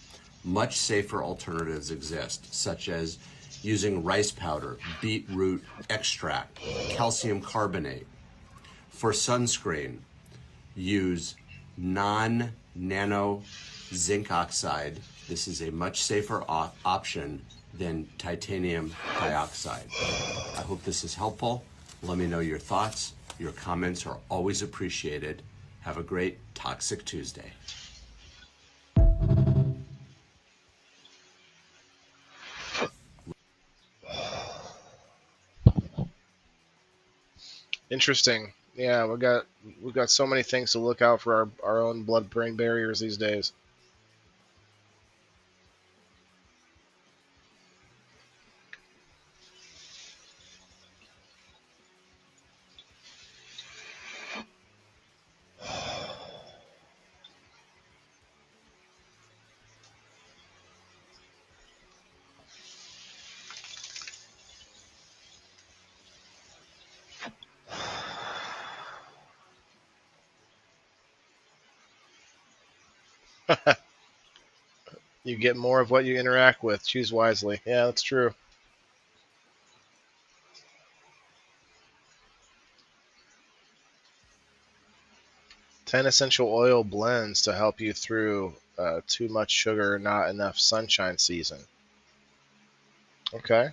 much safer alternatives exist, such as using rice powder, beetroot extract, calcium carbonate. For sunscreen, use non-nano zinc oxide. This is a much safer option than titanium dioxide. I hope this is helpful. Let me know your thoughts. Your comments are always appreciated. Have a great Toxic Tuesday. Interesting. Yeah, we've got so many things to look out for our own blood-brain barriers these days. You get more of what you interact with. Choose wisely. Yeah, that's true. Ten essential oil blends to help you through too much sugar, not enough sunshine season. Okay.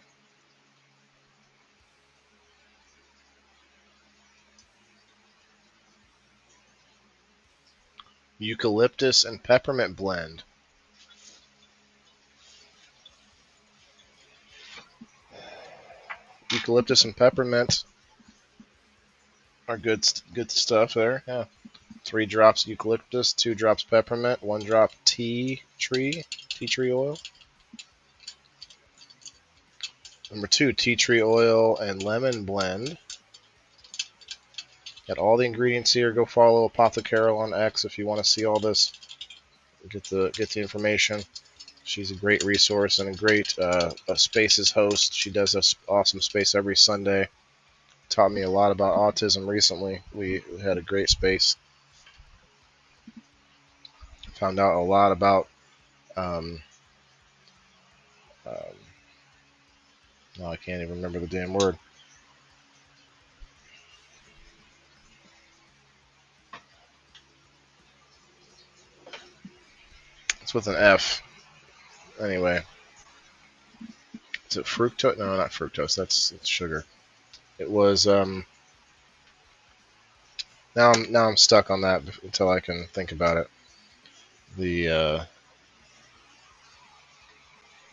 Eucalyptus and peppermint blend. Eucalyptus and peppermint are good stuff there. Yeah. 3 drops eucalyptus, 2 drops peppermint, 1 drop tea tree oil. Number 2, tea tree oil and lemon blend. Got all the ingredients here. Go follow Apothecaro on X if you want to see all this. Get the information. She's a great resource and a great Spaces host. She does an awesome space every Sunday. Taught me a lot about autism recently. We had a great space. Found out a lot about no, I can't even remember the damn word. It's with an F. Anyway. Is it fructose? No, not fructose. That's sugar. It was now I'm stuck on that until I can think about it. The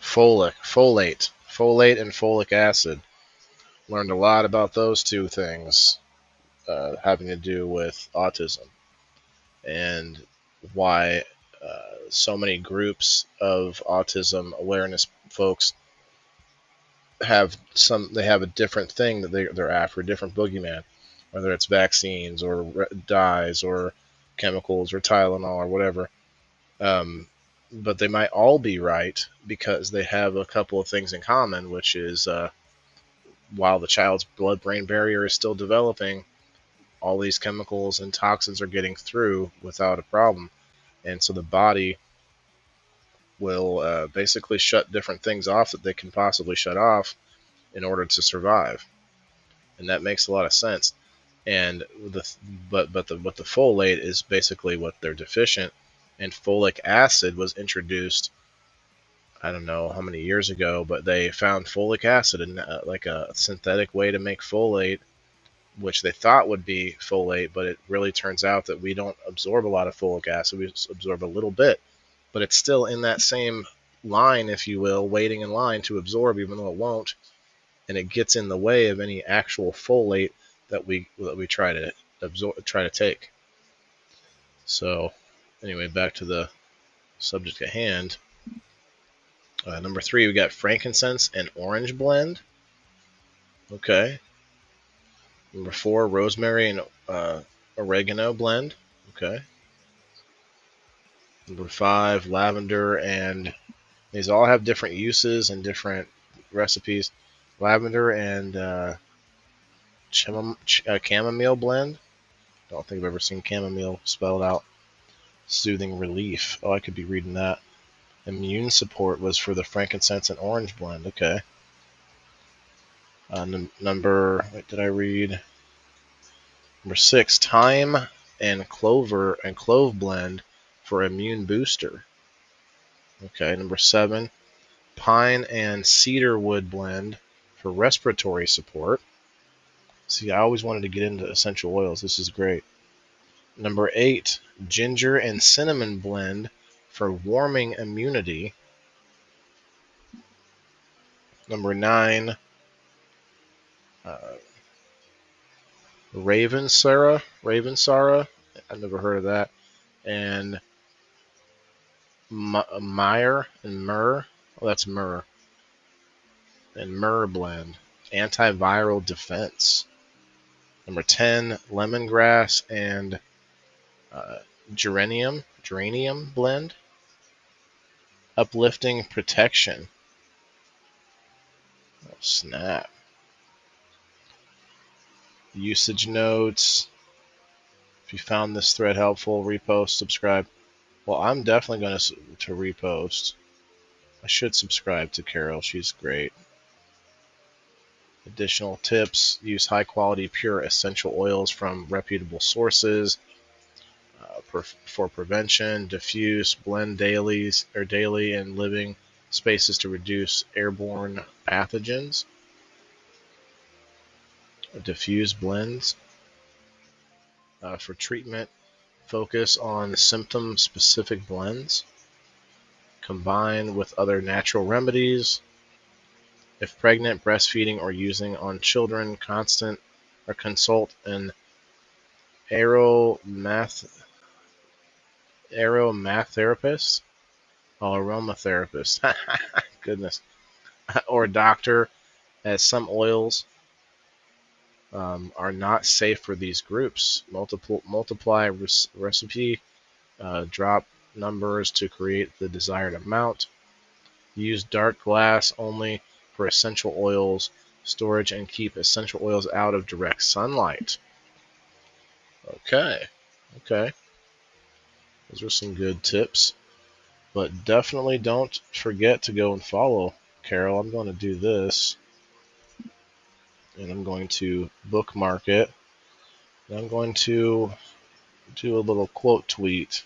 folate and folic acid. Learned a lot about those two things having to do with autism and why so many groups of autism awareness folks have a different thing that they're after, a different boogeyman, whether it's vaccines or dyes or chemicals or Tylenol or whatever. But they might all be right because they have a couple of things in common, which is while the child's blood-brain barrier is still developing, all these chemicals and toxins are getting through without a problem. And so the body will basically shut different things off that they can possibly shut off in order to survive, and that makes a lot of sense. And but the folate is basically what they're deficient, and folic acid was introduced. I don't know how many years ago, but they found folic acid and like a synthetic way to make folate, which they thought would be folate, but it really turns out that we don't absorb a lot of folic acid. We absorb a little bit, but it's still in that same line, if you will, waiting in line to absorb, even though it won't, and it gets in the way of any actual folate that we try to absorb, try to take. So, anyway, back to the subject at hand. Number 3, we got frankincense and orange blend. Okay. Number 4, rosemary and oregano blend. Okay. Number 5, lavender, and these all have different uses and different recipes. Lavender and chamomile blend. Don't think I've ever seen chamomile spelled out. Soothing relief. Oh, I could be reading that. Immune support was for the frankincense and orange blend. Okay. Number, what did I read? Number 6, thyme and clove blend for immune booster. Okay. Number 7, pine and cedar wood blend for respiratory support. See, I always wanted to get into essential oils. This is great. Number 8, ginger and cinnamon blend for warming immunity. Number 9, Ravensara. I've never heard of that. And myrrh and myrrh. Oh, that's myrrh. And myrrh blend. Antiviral defense. Number 10, lemongrass and geranium blend. Uplifting protection. Oh, snap. Usage notes. If you found this thread helpful, repost, subscribe. Well, I'm definitely going to repost. I should subscribe to Carol. She's great. Additional tips: use high quality pure essential oils from reputable sources for prevention. Diffuse, blend daily in living spaces to reduce airborne pathogens. Diffuse blends for treatment. Focus on symptom specific blends. Combine with other natural remedies. If pregnant, breastfeeding, or using on children, consult an aromatherapist, aromatherapist, goodness, or a doctor, as some oils are not safe for these groups. Multiply recipe, drop numbers to create the desired amount. Use dark glass only for essential oils storage, and keep essential oils out of direct sunlight. Okay. Those are some good tips. But definitely don't forget to go and follow Carol. I'm going to do this. And I'm going to bookmark it. And I'm going to do a little quote tweet.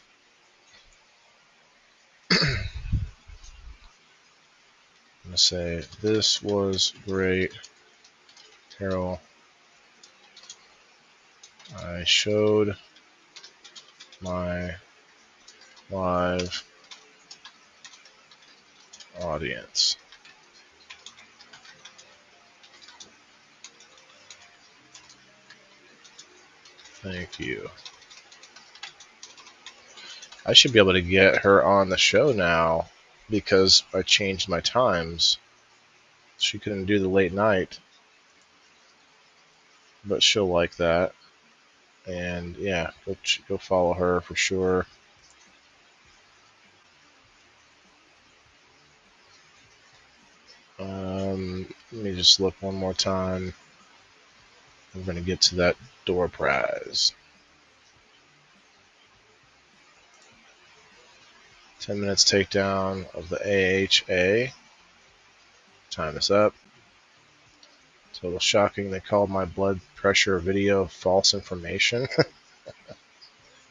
I'm going to say, this was great, Carol. I showed my live audience. Thank you. I should be able to get her on the show now because I changed my times. She couldn't do the late night, but she'll like that. And yeah, go follow her for sure. Let me just look one more time. I'm going to get to that door prize. 10 minutes takedown of the AHA. Time is up. Total shocking. They called my blood pressure video false information.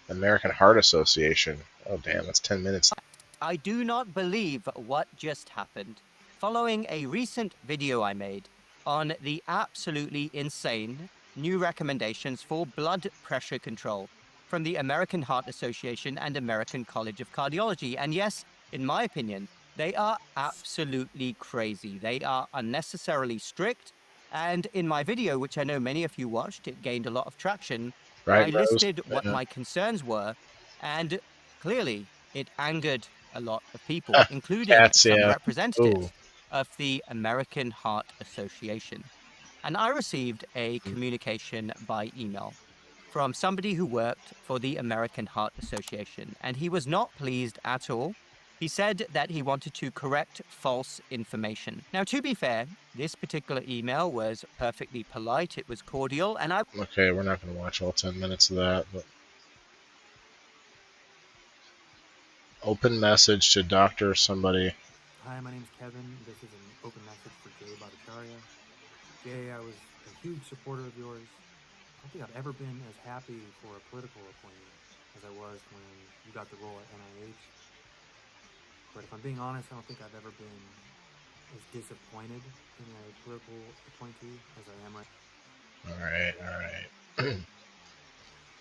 American Heart Association. Oh, damn, that's 10 minutes. I do not believe what just happened. Following a recent video I made on the absolutely insane new recommendations for blood pressure control from the American Heart Association and American College of Cardiology. And yes, in my opinion, they are absolutely crazy. They are unnecessarily strict. And in my video, which I know many of you watched, it gained a lot of traction. Right, I Rose? listed what Yeah. my concerns were, and clearly it angered a lot of people, including Cats, some yeah. representatives Ooh. of the American Heart Association. And I received a communication by email from somebody who worked for the American Heart Association, and he was not pleased at all. He said that he wanted to correct false information. Now, to be fair, this particular email was perfectly polite, it was cordial, and I Okay, we're not going to watch all 10 minutes of that, but open message to Dr. somebody. Hi, my name's Kevin. This is an open message for Jay Bhattacharya. Jay, I was a huge supporter of yours. I don't think I've ever been as happy for a political appointee as I was when you got the role at NIH. But if I'm being honest, I don't think I've ever been as disappointed in a political appointee as I am right now. All right.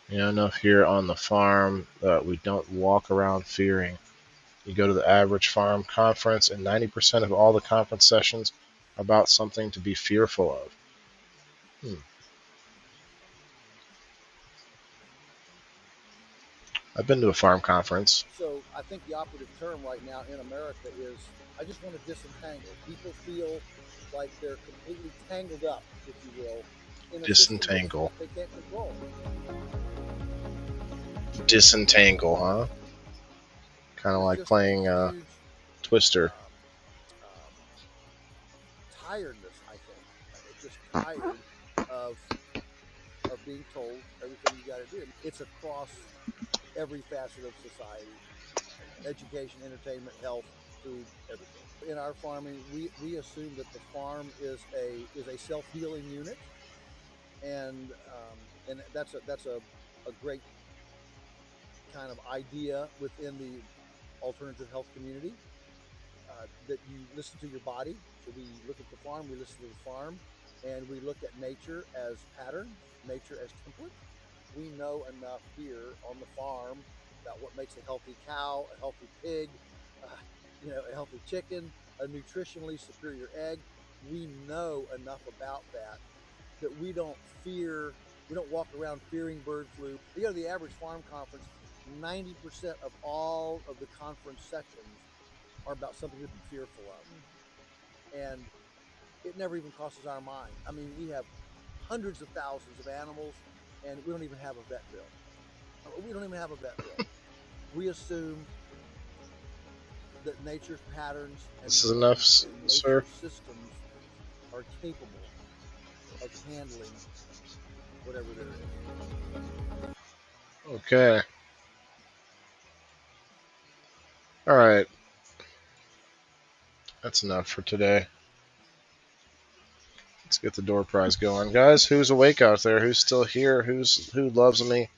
You know, enough here on the farm that we don't walk around fearing. You go to the average farm conference, and 90% of all the conference sessions are about something to be fearful of. I've been to a farm conference. So I think the operative term right now in America is, I just want to disentangle. People feel like they're completely tangled up, if you will, in a system Disentangle. that they can't control. Disentangle, huh? Kind of like Just playing a huge, Twister. tiredness, I think. Just tired of being told everything you got to do. It's across every facet of society: education, entertainment, health, food, everything. In our farming, we assume that the farm is a self-healing unit, and that's a great kind of idea within the alternative health community, that you listen to your body. So we look at the farm, we listen to the farm, and we look at nature as pattern, nature as template. We know enough here on the farm about what makes a healthy cow, a healthy pig, a healthy chicken, a nutritionally superior egg. We know enough about that we don't walk around fearing bird flu. You go to the average farm conference, 90% of all of the conference sessions are about something to be fearful of. And it never even crosses our mind. I mean, we have hundreds of thousands of animals, and we don't even have a vet bill. We assume that nature's patterns and This is enough, nature's sir. systems are capable of handling whatever there is. Okay. All right. That's enough for today. Let's get the door prize going, guys. Who's awake out there? Who's still here? Who loves me?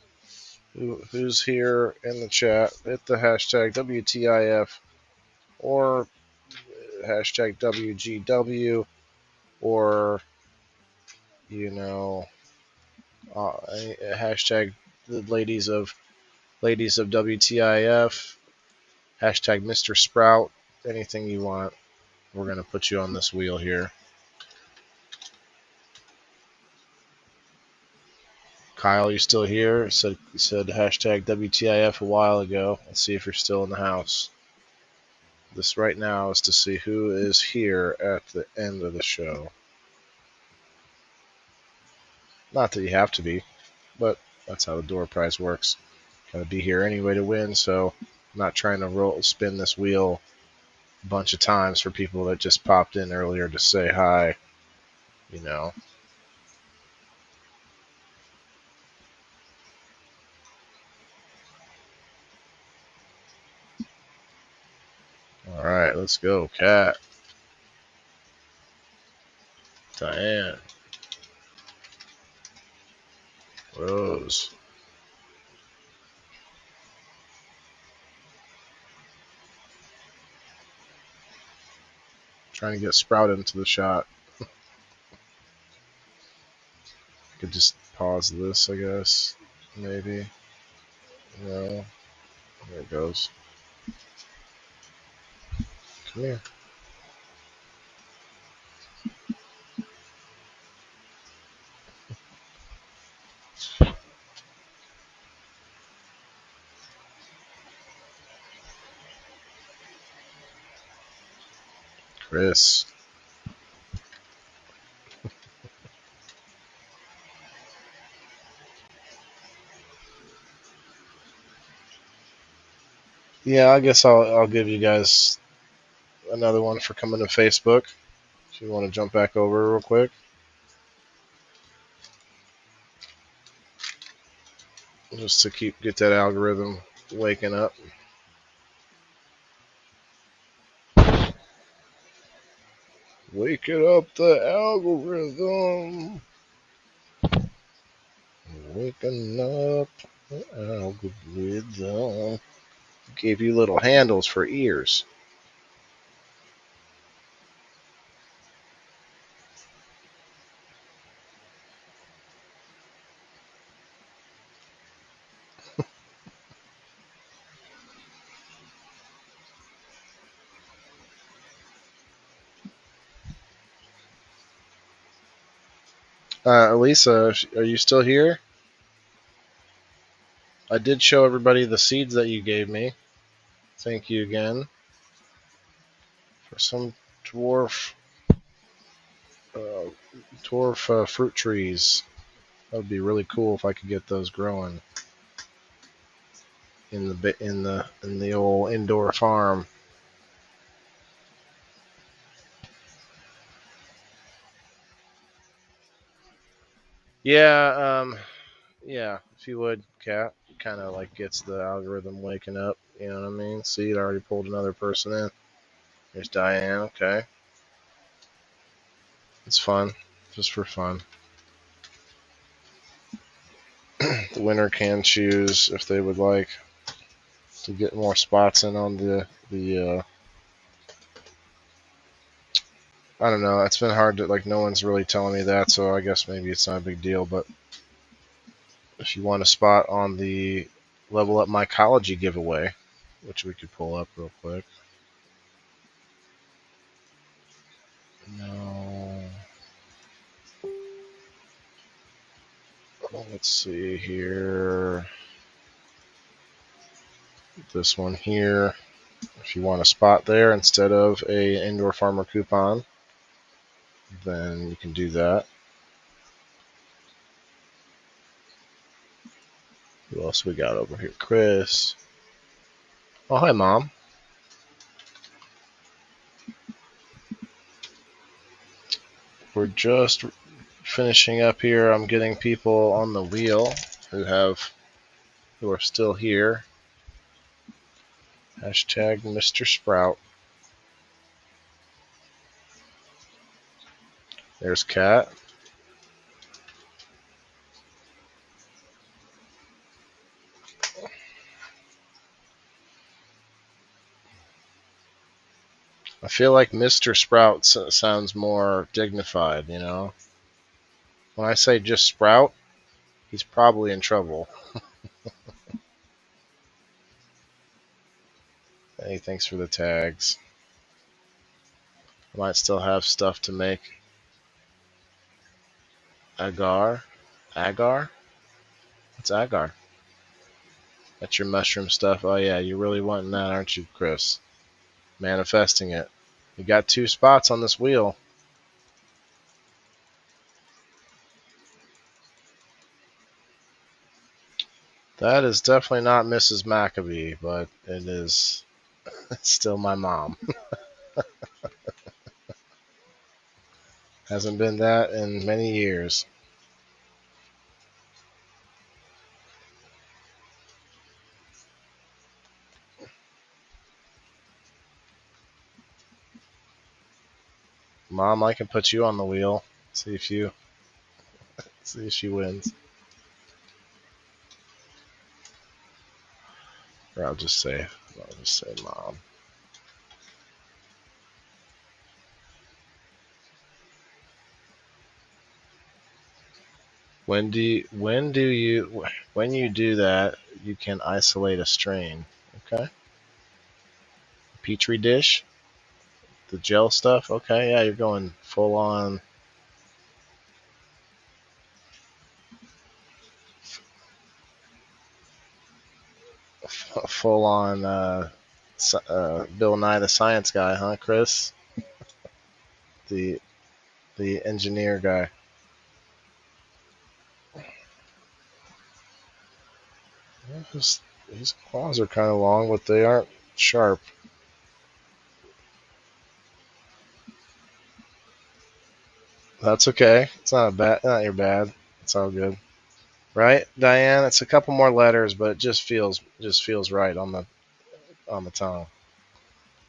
Who's here in the chat? Hit the hashtag WTIF or hashtag WGW, or hashtag the ladies of WTIF, hashtag Mr. Sprout. Anything you want. We're gonna put you on this wheel here. Kyle, you still here? Said hashtag WTIF a while ago. Let's see if you're still in the house. This right now is to see who is here at the end of the show. Not that you have to be, but that's how the door prize works. Gotta be here anyway to win, so I'm not trying to spin this wheel a bunch of times for people that just popped in earlier to say hi. Let's go, Cat. Diane. Rose. Trying to get Sprout into the shot. Could just pause this, I guess. Maybe. No. There it goes. Come here. Chris. Yeah, I guess I'll give you guys another one for coming to Facebook. If you want to jump back over real quick. Just to get that algorithm waking up. Waking up the algorithm. Waking up the algorithm. Gave you little handles for ears. Elisa, are you still here? I did show everybody the seeds that you gave me. Thank you again. For some dwarf fruit trees. That would be really cool if I could get those growing in the old indoor farm. Yeah, yeah, if you would, Cat. Kind of like gets the algorithm waking up. You know what I mean? See, it already pulled another person in. There's Diane. Okay, it's fun, just for fun. The winner can choose if they would like to get more spots in on the I don't know. It's been hard to, like, no one's really telling me that, so I guess maybe it's not a big deal. But if you want a spot on the Level Up Mycology giveaway, which we could pull up real quick. No. Let's see here. This one here. If you want a spot there instead of a indoor farmer coupon, then you can do that. Who else we got over here? Chris. Oh, hi, Mom. We're just finishing up here. I'm getting people on the wheel who are still here. Hashtag Mr. Sprout. There's Cat. I feel like Mr. Sprout sounds more dignified, you know? When I say just Sprout, he's probably in trouble. Hey, thanks for the tags. I might still have stuff to make. Agar? Agar? What's agar? That's your mushroom stuff. Oh yeah, you're really wanting that, aren't you, Chris? Manifesting it. You got 2 spots on this wheel. That is definitely not Mrs. Maccabee, but it is still my mom. Hasn't been that in many years. Mom, I can put you on the wheel. See if she wins. Or I'll just say Mom. When you do that, you can isolate a strain. Okay. Petri dish, the gel stuff. Okay, yeah, you're going full on. Full on Bill Nye the Science Guy, huh, Chris? The engineer guy. His claws are kind of long, but they aren't sharp. That's okay. It's not your bad. It's all good, right, Diane? It's a couple more letters, but it just feels right on the tongue.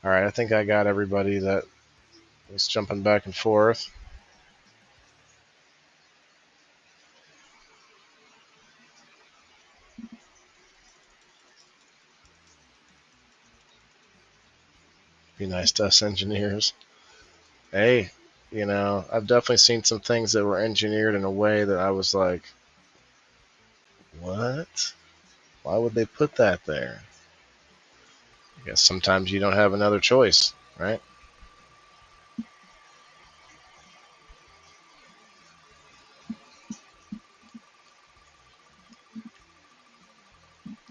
All right, I think I got everybody that was jumping back and forth. Be nice to us engineers. Hey, I've definitely seen some things that were engineered in a way that I was like, what? Why would they put that there? I guess sometimes you don't have another choice, right?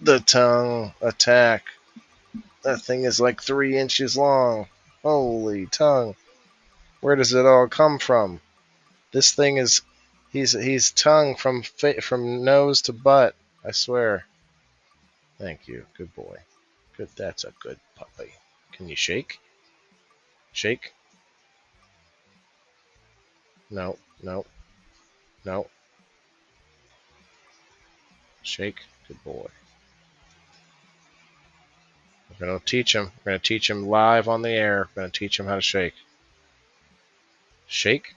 The tongue attack. That thing is like 3 inches long. Holy tongue. Where does it all come from? This thing is, he's tongue from nose to butt. I swear. Thank you. Good boy. Good. That's a good puppy. Can you shake? Shake? No. No. No. Shake. Good boy. We're going to teach him. We're going to teach him live on the air. We're going to teach him how to shake. Shake?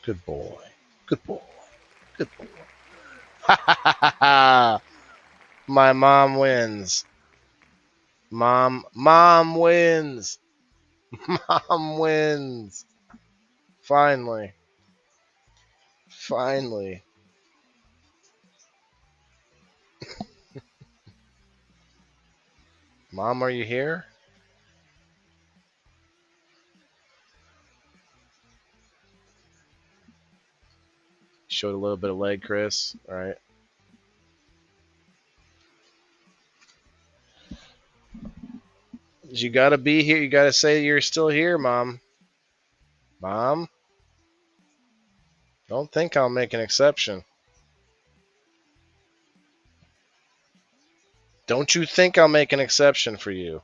Good boy. Good boy. Good boy. Ha ha ha ha! My mom wins. Mom wins. Mom wins. Finally. Mom, are you here? Showed a little bit of leg, Chris. All right. You gotta be here. You gotta say you're still here, Mom. Mom? Don't think I'll make an exception. Don't you think I'll make an exception for you?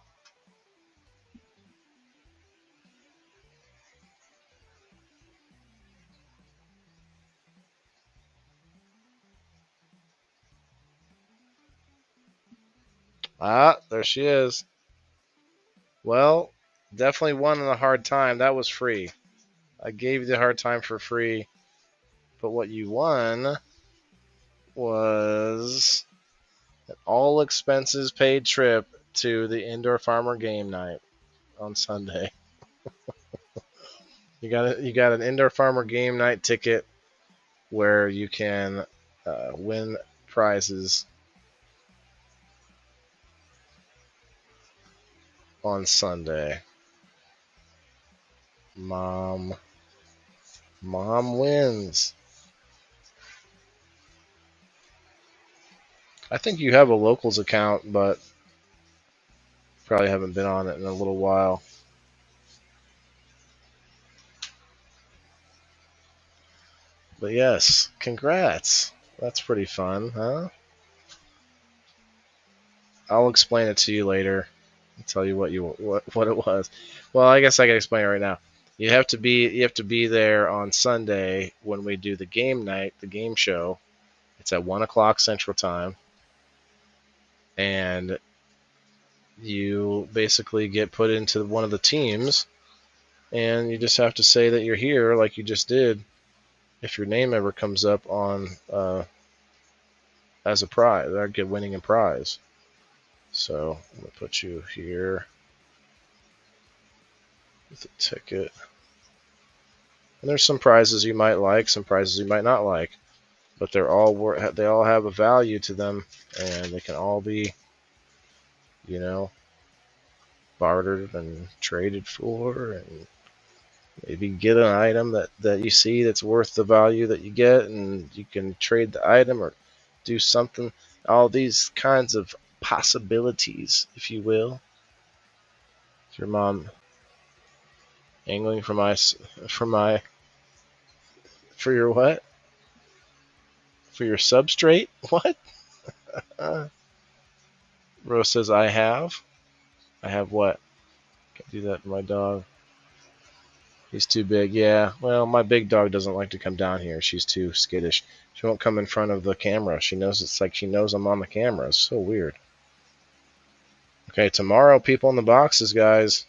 Ah, there she is. Well, definitely won in a hard time. That was free. I gave you the hard time for free. But what you won was an all expenses paid trip to the Indoor Farmer game night on Sunday. You got an Indoor Farmer game night ticket where you can win prizes on Sunday. Mom wins. I think you have a locals account, but probably haven't been on it in a little while. But yes, congrats. That's pretty fun, huh? I'll explain it to you later. I'll tell you what it was. Well, I guess I can explain it right now. You have to be there on Sunday when we do the game night, the game show. It's at 1 o'clock Central Time. and you basically get put into one of the teams, and you just have to say that you're here, like you just did, if your name ever comes up on as a prize, or get winning a prize. So I'm gonna put you here with a ticket. And there's some prizes you might like, some prizes you might not like, but they all have a value to them, and they can all be, you know, bartered and traded for, and maybe get an item that you see that's worth the value that you get, and you can trade the item or do something. All these kinds of possibilities, if you will. Is your mom angling for your what? For your substrate? What? Rose says, I have what? Can't do that to my dog. He's too big. Yeah, well, my big dog doesn't like to come down here. She's too skittish. She won't come in front of the camera. She knows she knows I'm on the camera. It's so weird. Okay, tomorrow, people in the boxes, guys.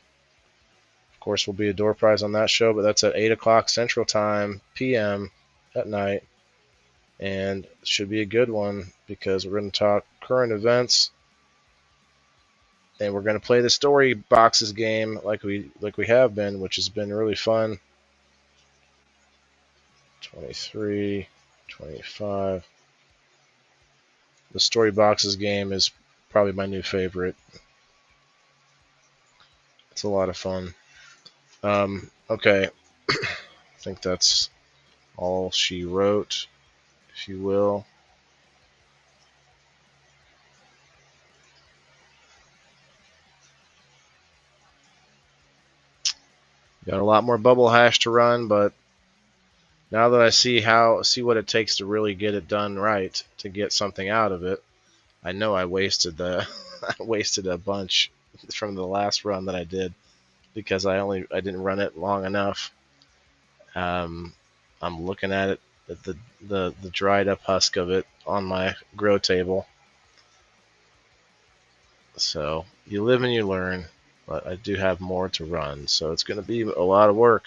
Of course, will be a door prize on that show, but that's at 8 o'clock Central Time, p.m. at night. And it should be a good one because we're going to talk current events. And we're going to play the story boxes game like we have been, which has been really fun. 23, 25. The story boxes game is probably my new favorite. It's a lot of fun. Okay. I think that's all she wrote, if you will. Got a lot more bubble hash to run, but now that I see what it takes to really get it done right, to get something out of it, I know I wasted I wasted a bunch from the last run that I did because I didn't run it long enough. I'm looking at it, at the dried up husk of it on my grow table. So you live and you learn. But I do have more to run, so it's going to be a lot of work.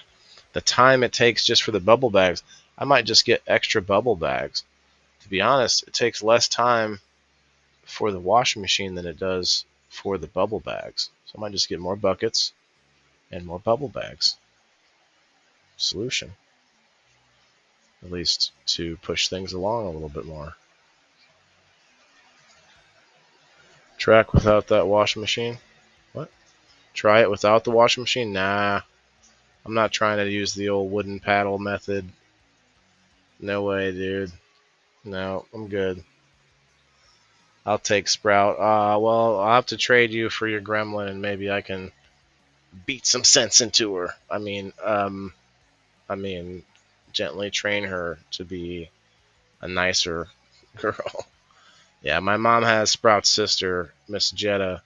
The time it takes just for the bubble bags, I might just get extra bubble bags. To be honest, it takes less time for the washing machine than it does for the bubble bags. So I might just get more buckets and more bubble bags. Solution. At least to push things along a little bit more. Track without that washing machine? What? Try it without the washing machine? Nah. I'm not trying to use the old wooden paddle method. No way, dude. No, I'm good. I'll take Sprout. Well, I'll have to trade you for your gremlin, and maybe I can beat some sense into her. I mean, gently train her to be a nicer girl. Yeah, my mom has Sprout's sister, Miss Jetta,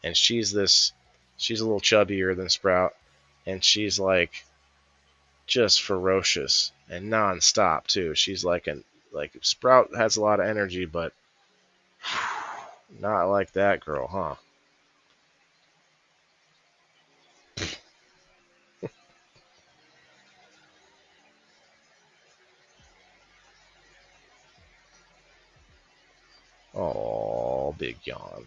and she's a little chubbier than Sprout, and she's like just ferocious and non-stop too. She's like Sprout has a lot of energy, but not like that girl, huh? Oh, big yawn.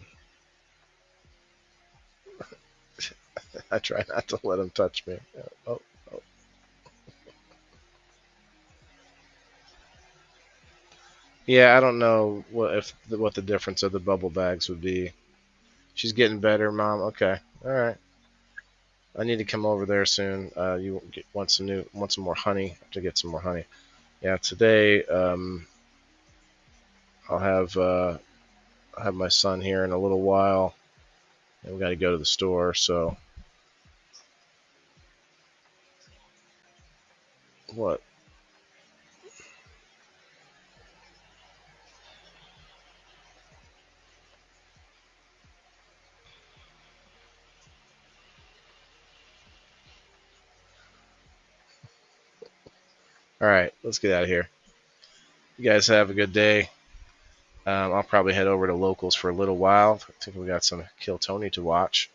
I try not to let him touch me. Oh. Yeah, I don't know what the difference of the bubble bags would be. She's getting better, Mom. Okay, all right. I need to come over there soon. You want some more honey? I have to get some more honey. Yeah, today I'll have my son here in a little while, and we got to go to the store. So what? All right, let's get out of here. You guys have a good day. I'll probably head over to Locals for a little while. I think we got some Kill Tony to watch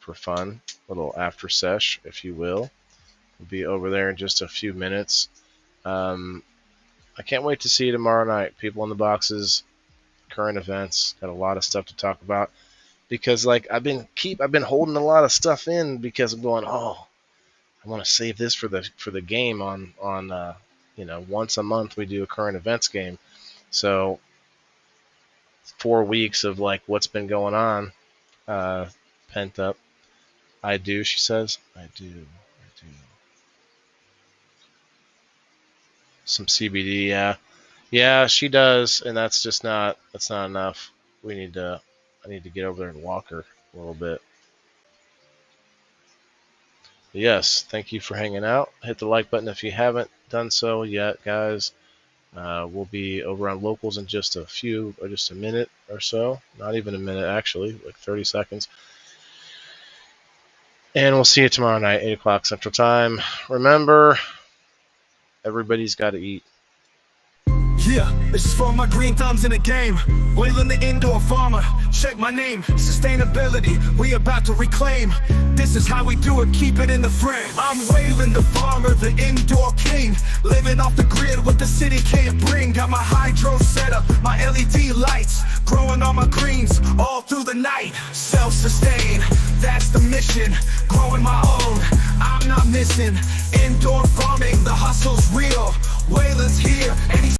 for fun. A little after sesh, if you will. We'll be over there in just a few minutes. I can't wait to see you tomorrow night. People in the boxes, current events. Got a lot of stuff to talk about. Because like I've been holding a lot of stuff in because I'm going, oh, I want to save this for the game on once a month we do a current events game. So 4 weeks of like what's been going on, pent up. I do, she says. I do. Some CBD, yeah. Yeah, she does, and that's not enough. I need to get over there and walk her a little bit. But yes, thank you for hanging out. Hit the like button if you haven't done so yet, guys. We'll be over on Locals in just a minute or so. Not even a minute, actually, like 30 seconds. And we'll see you tomorrow night, 8 o'clock Central Time. Remember, everybody's got to eat. Yeah, this is for my green thumbs in the game. Wailing the indoor farmer, check my name. Sustainability, we about to reclaim. This is how we do it, keep it in the frame. I'm Waylon the farmer, the indoor king. Living off the grid, what the city can't bring. Got my hydro set up, my LED lights. Growing all my greens, all through the night. Self-sustain, that's the mission. Growing my own, I'm not missing. Indoor farming, the hustle's real. Waylon's here, and he's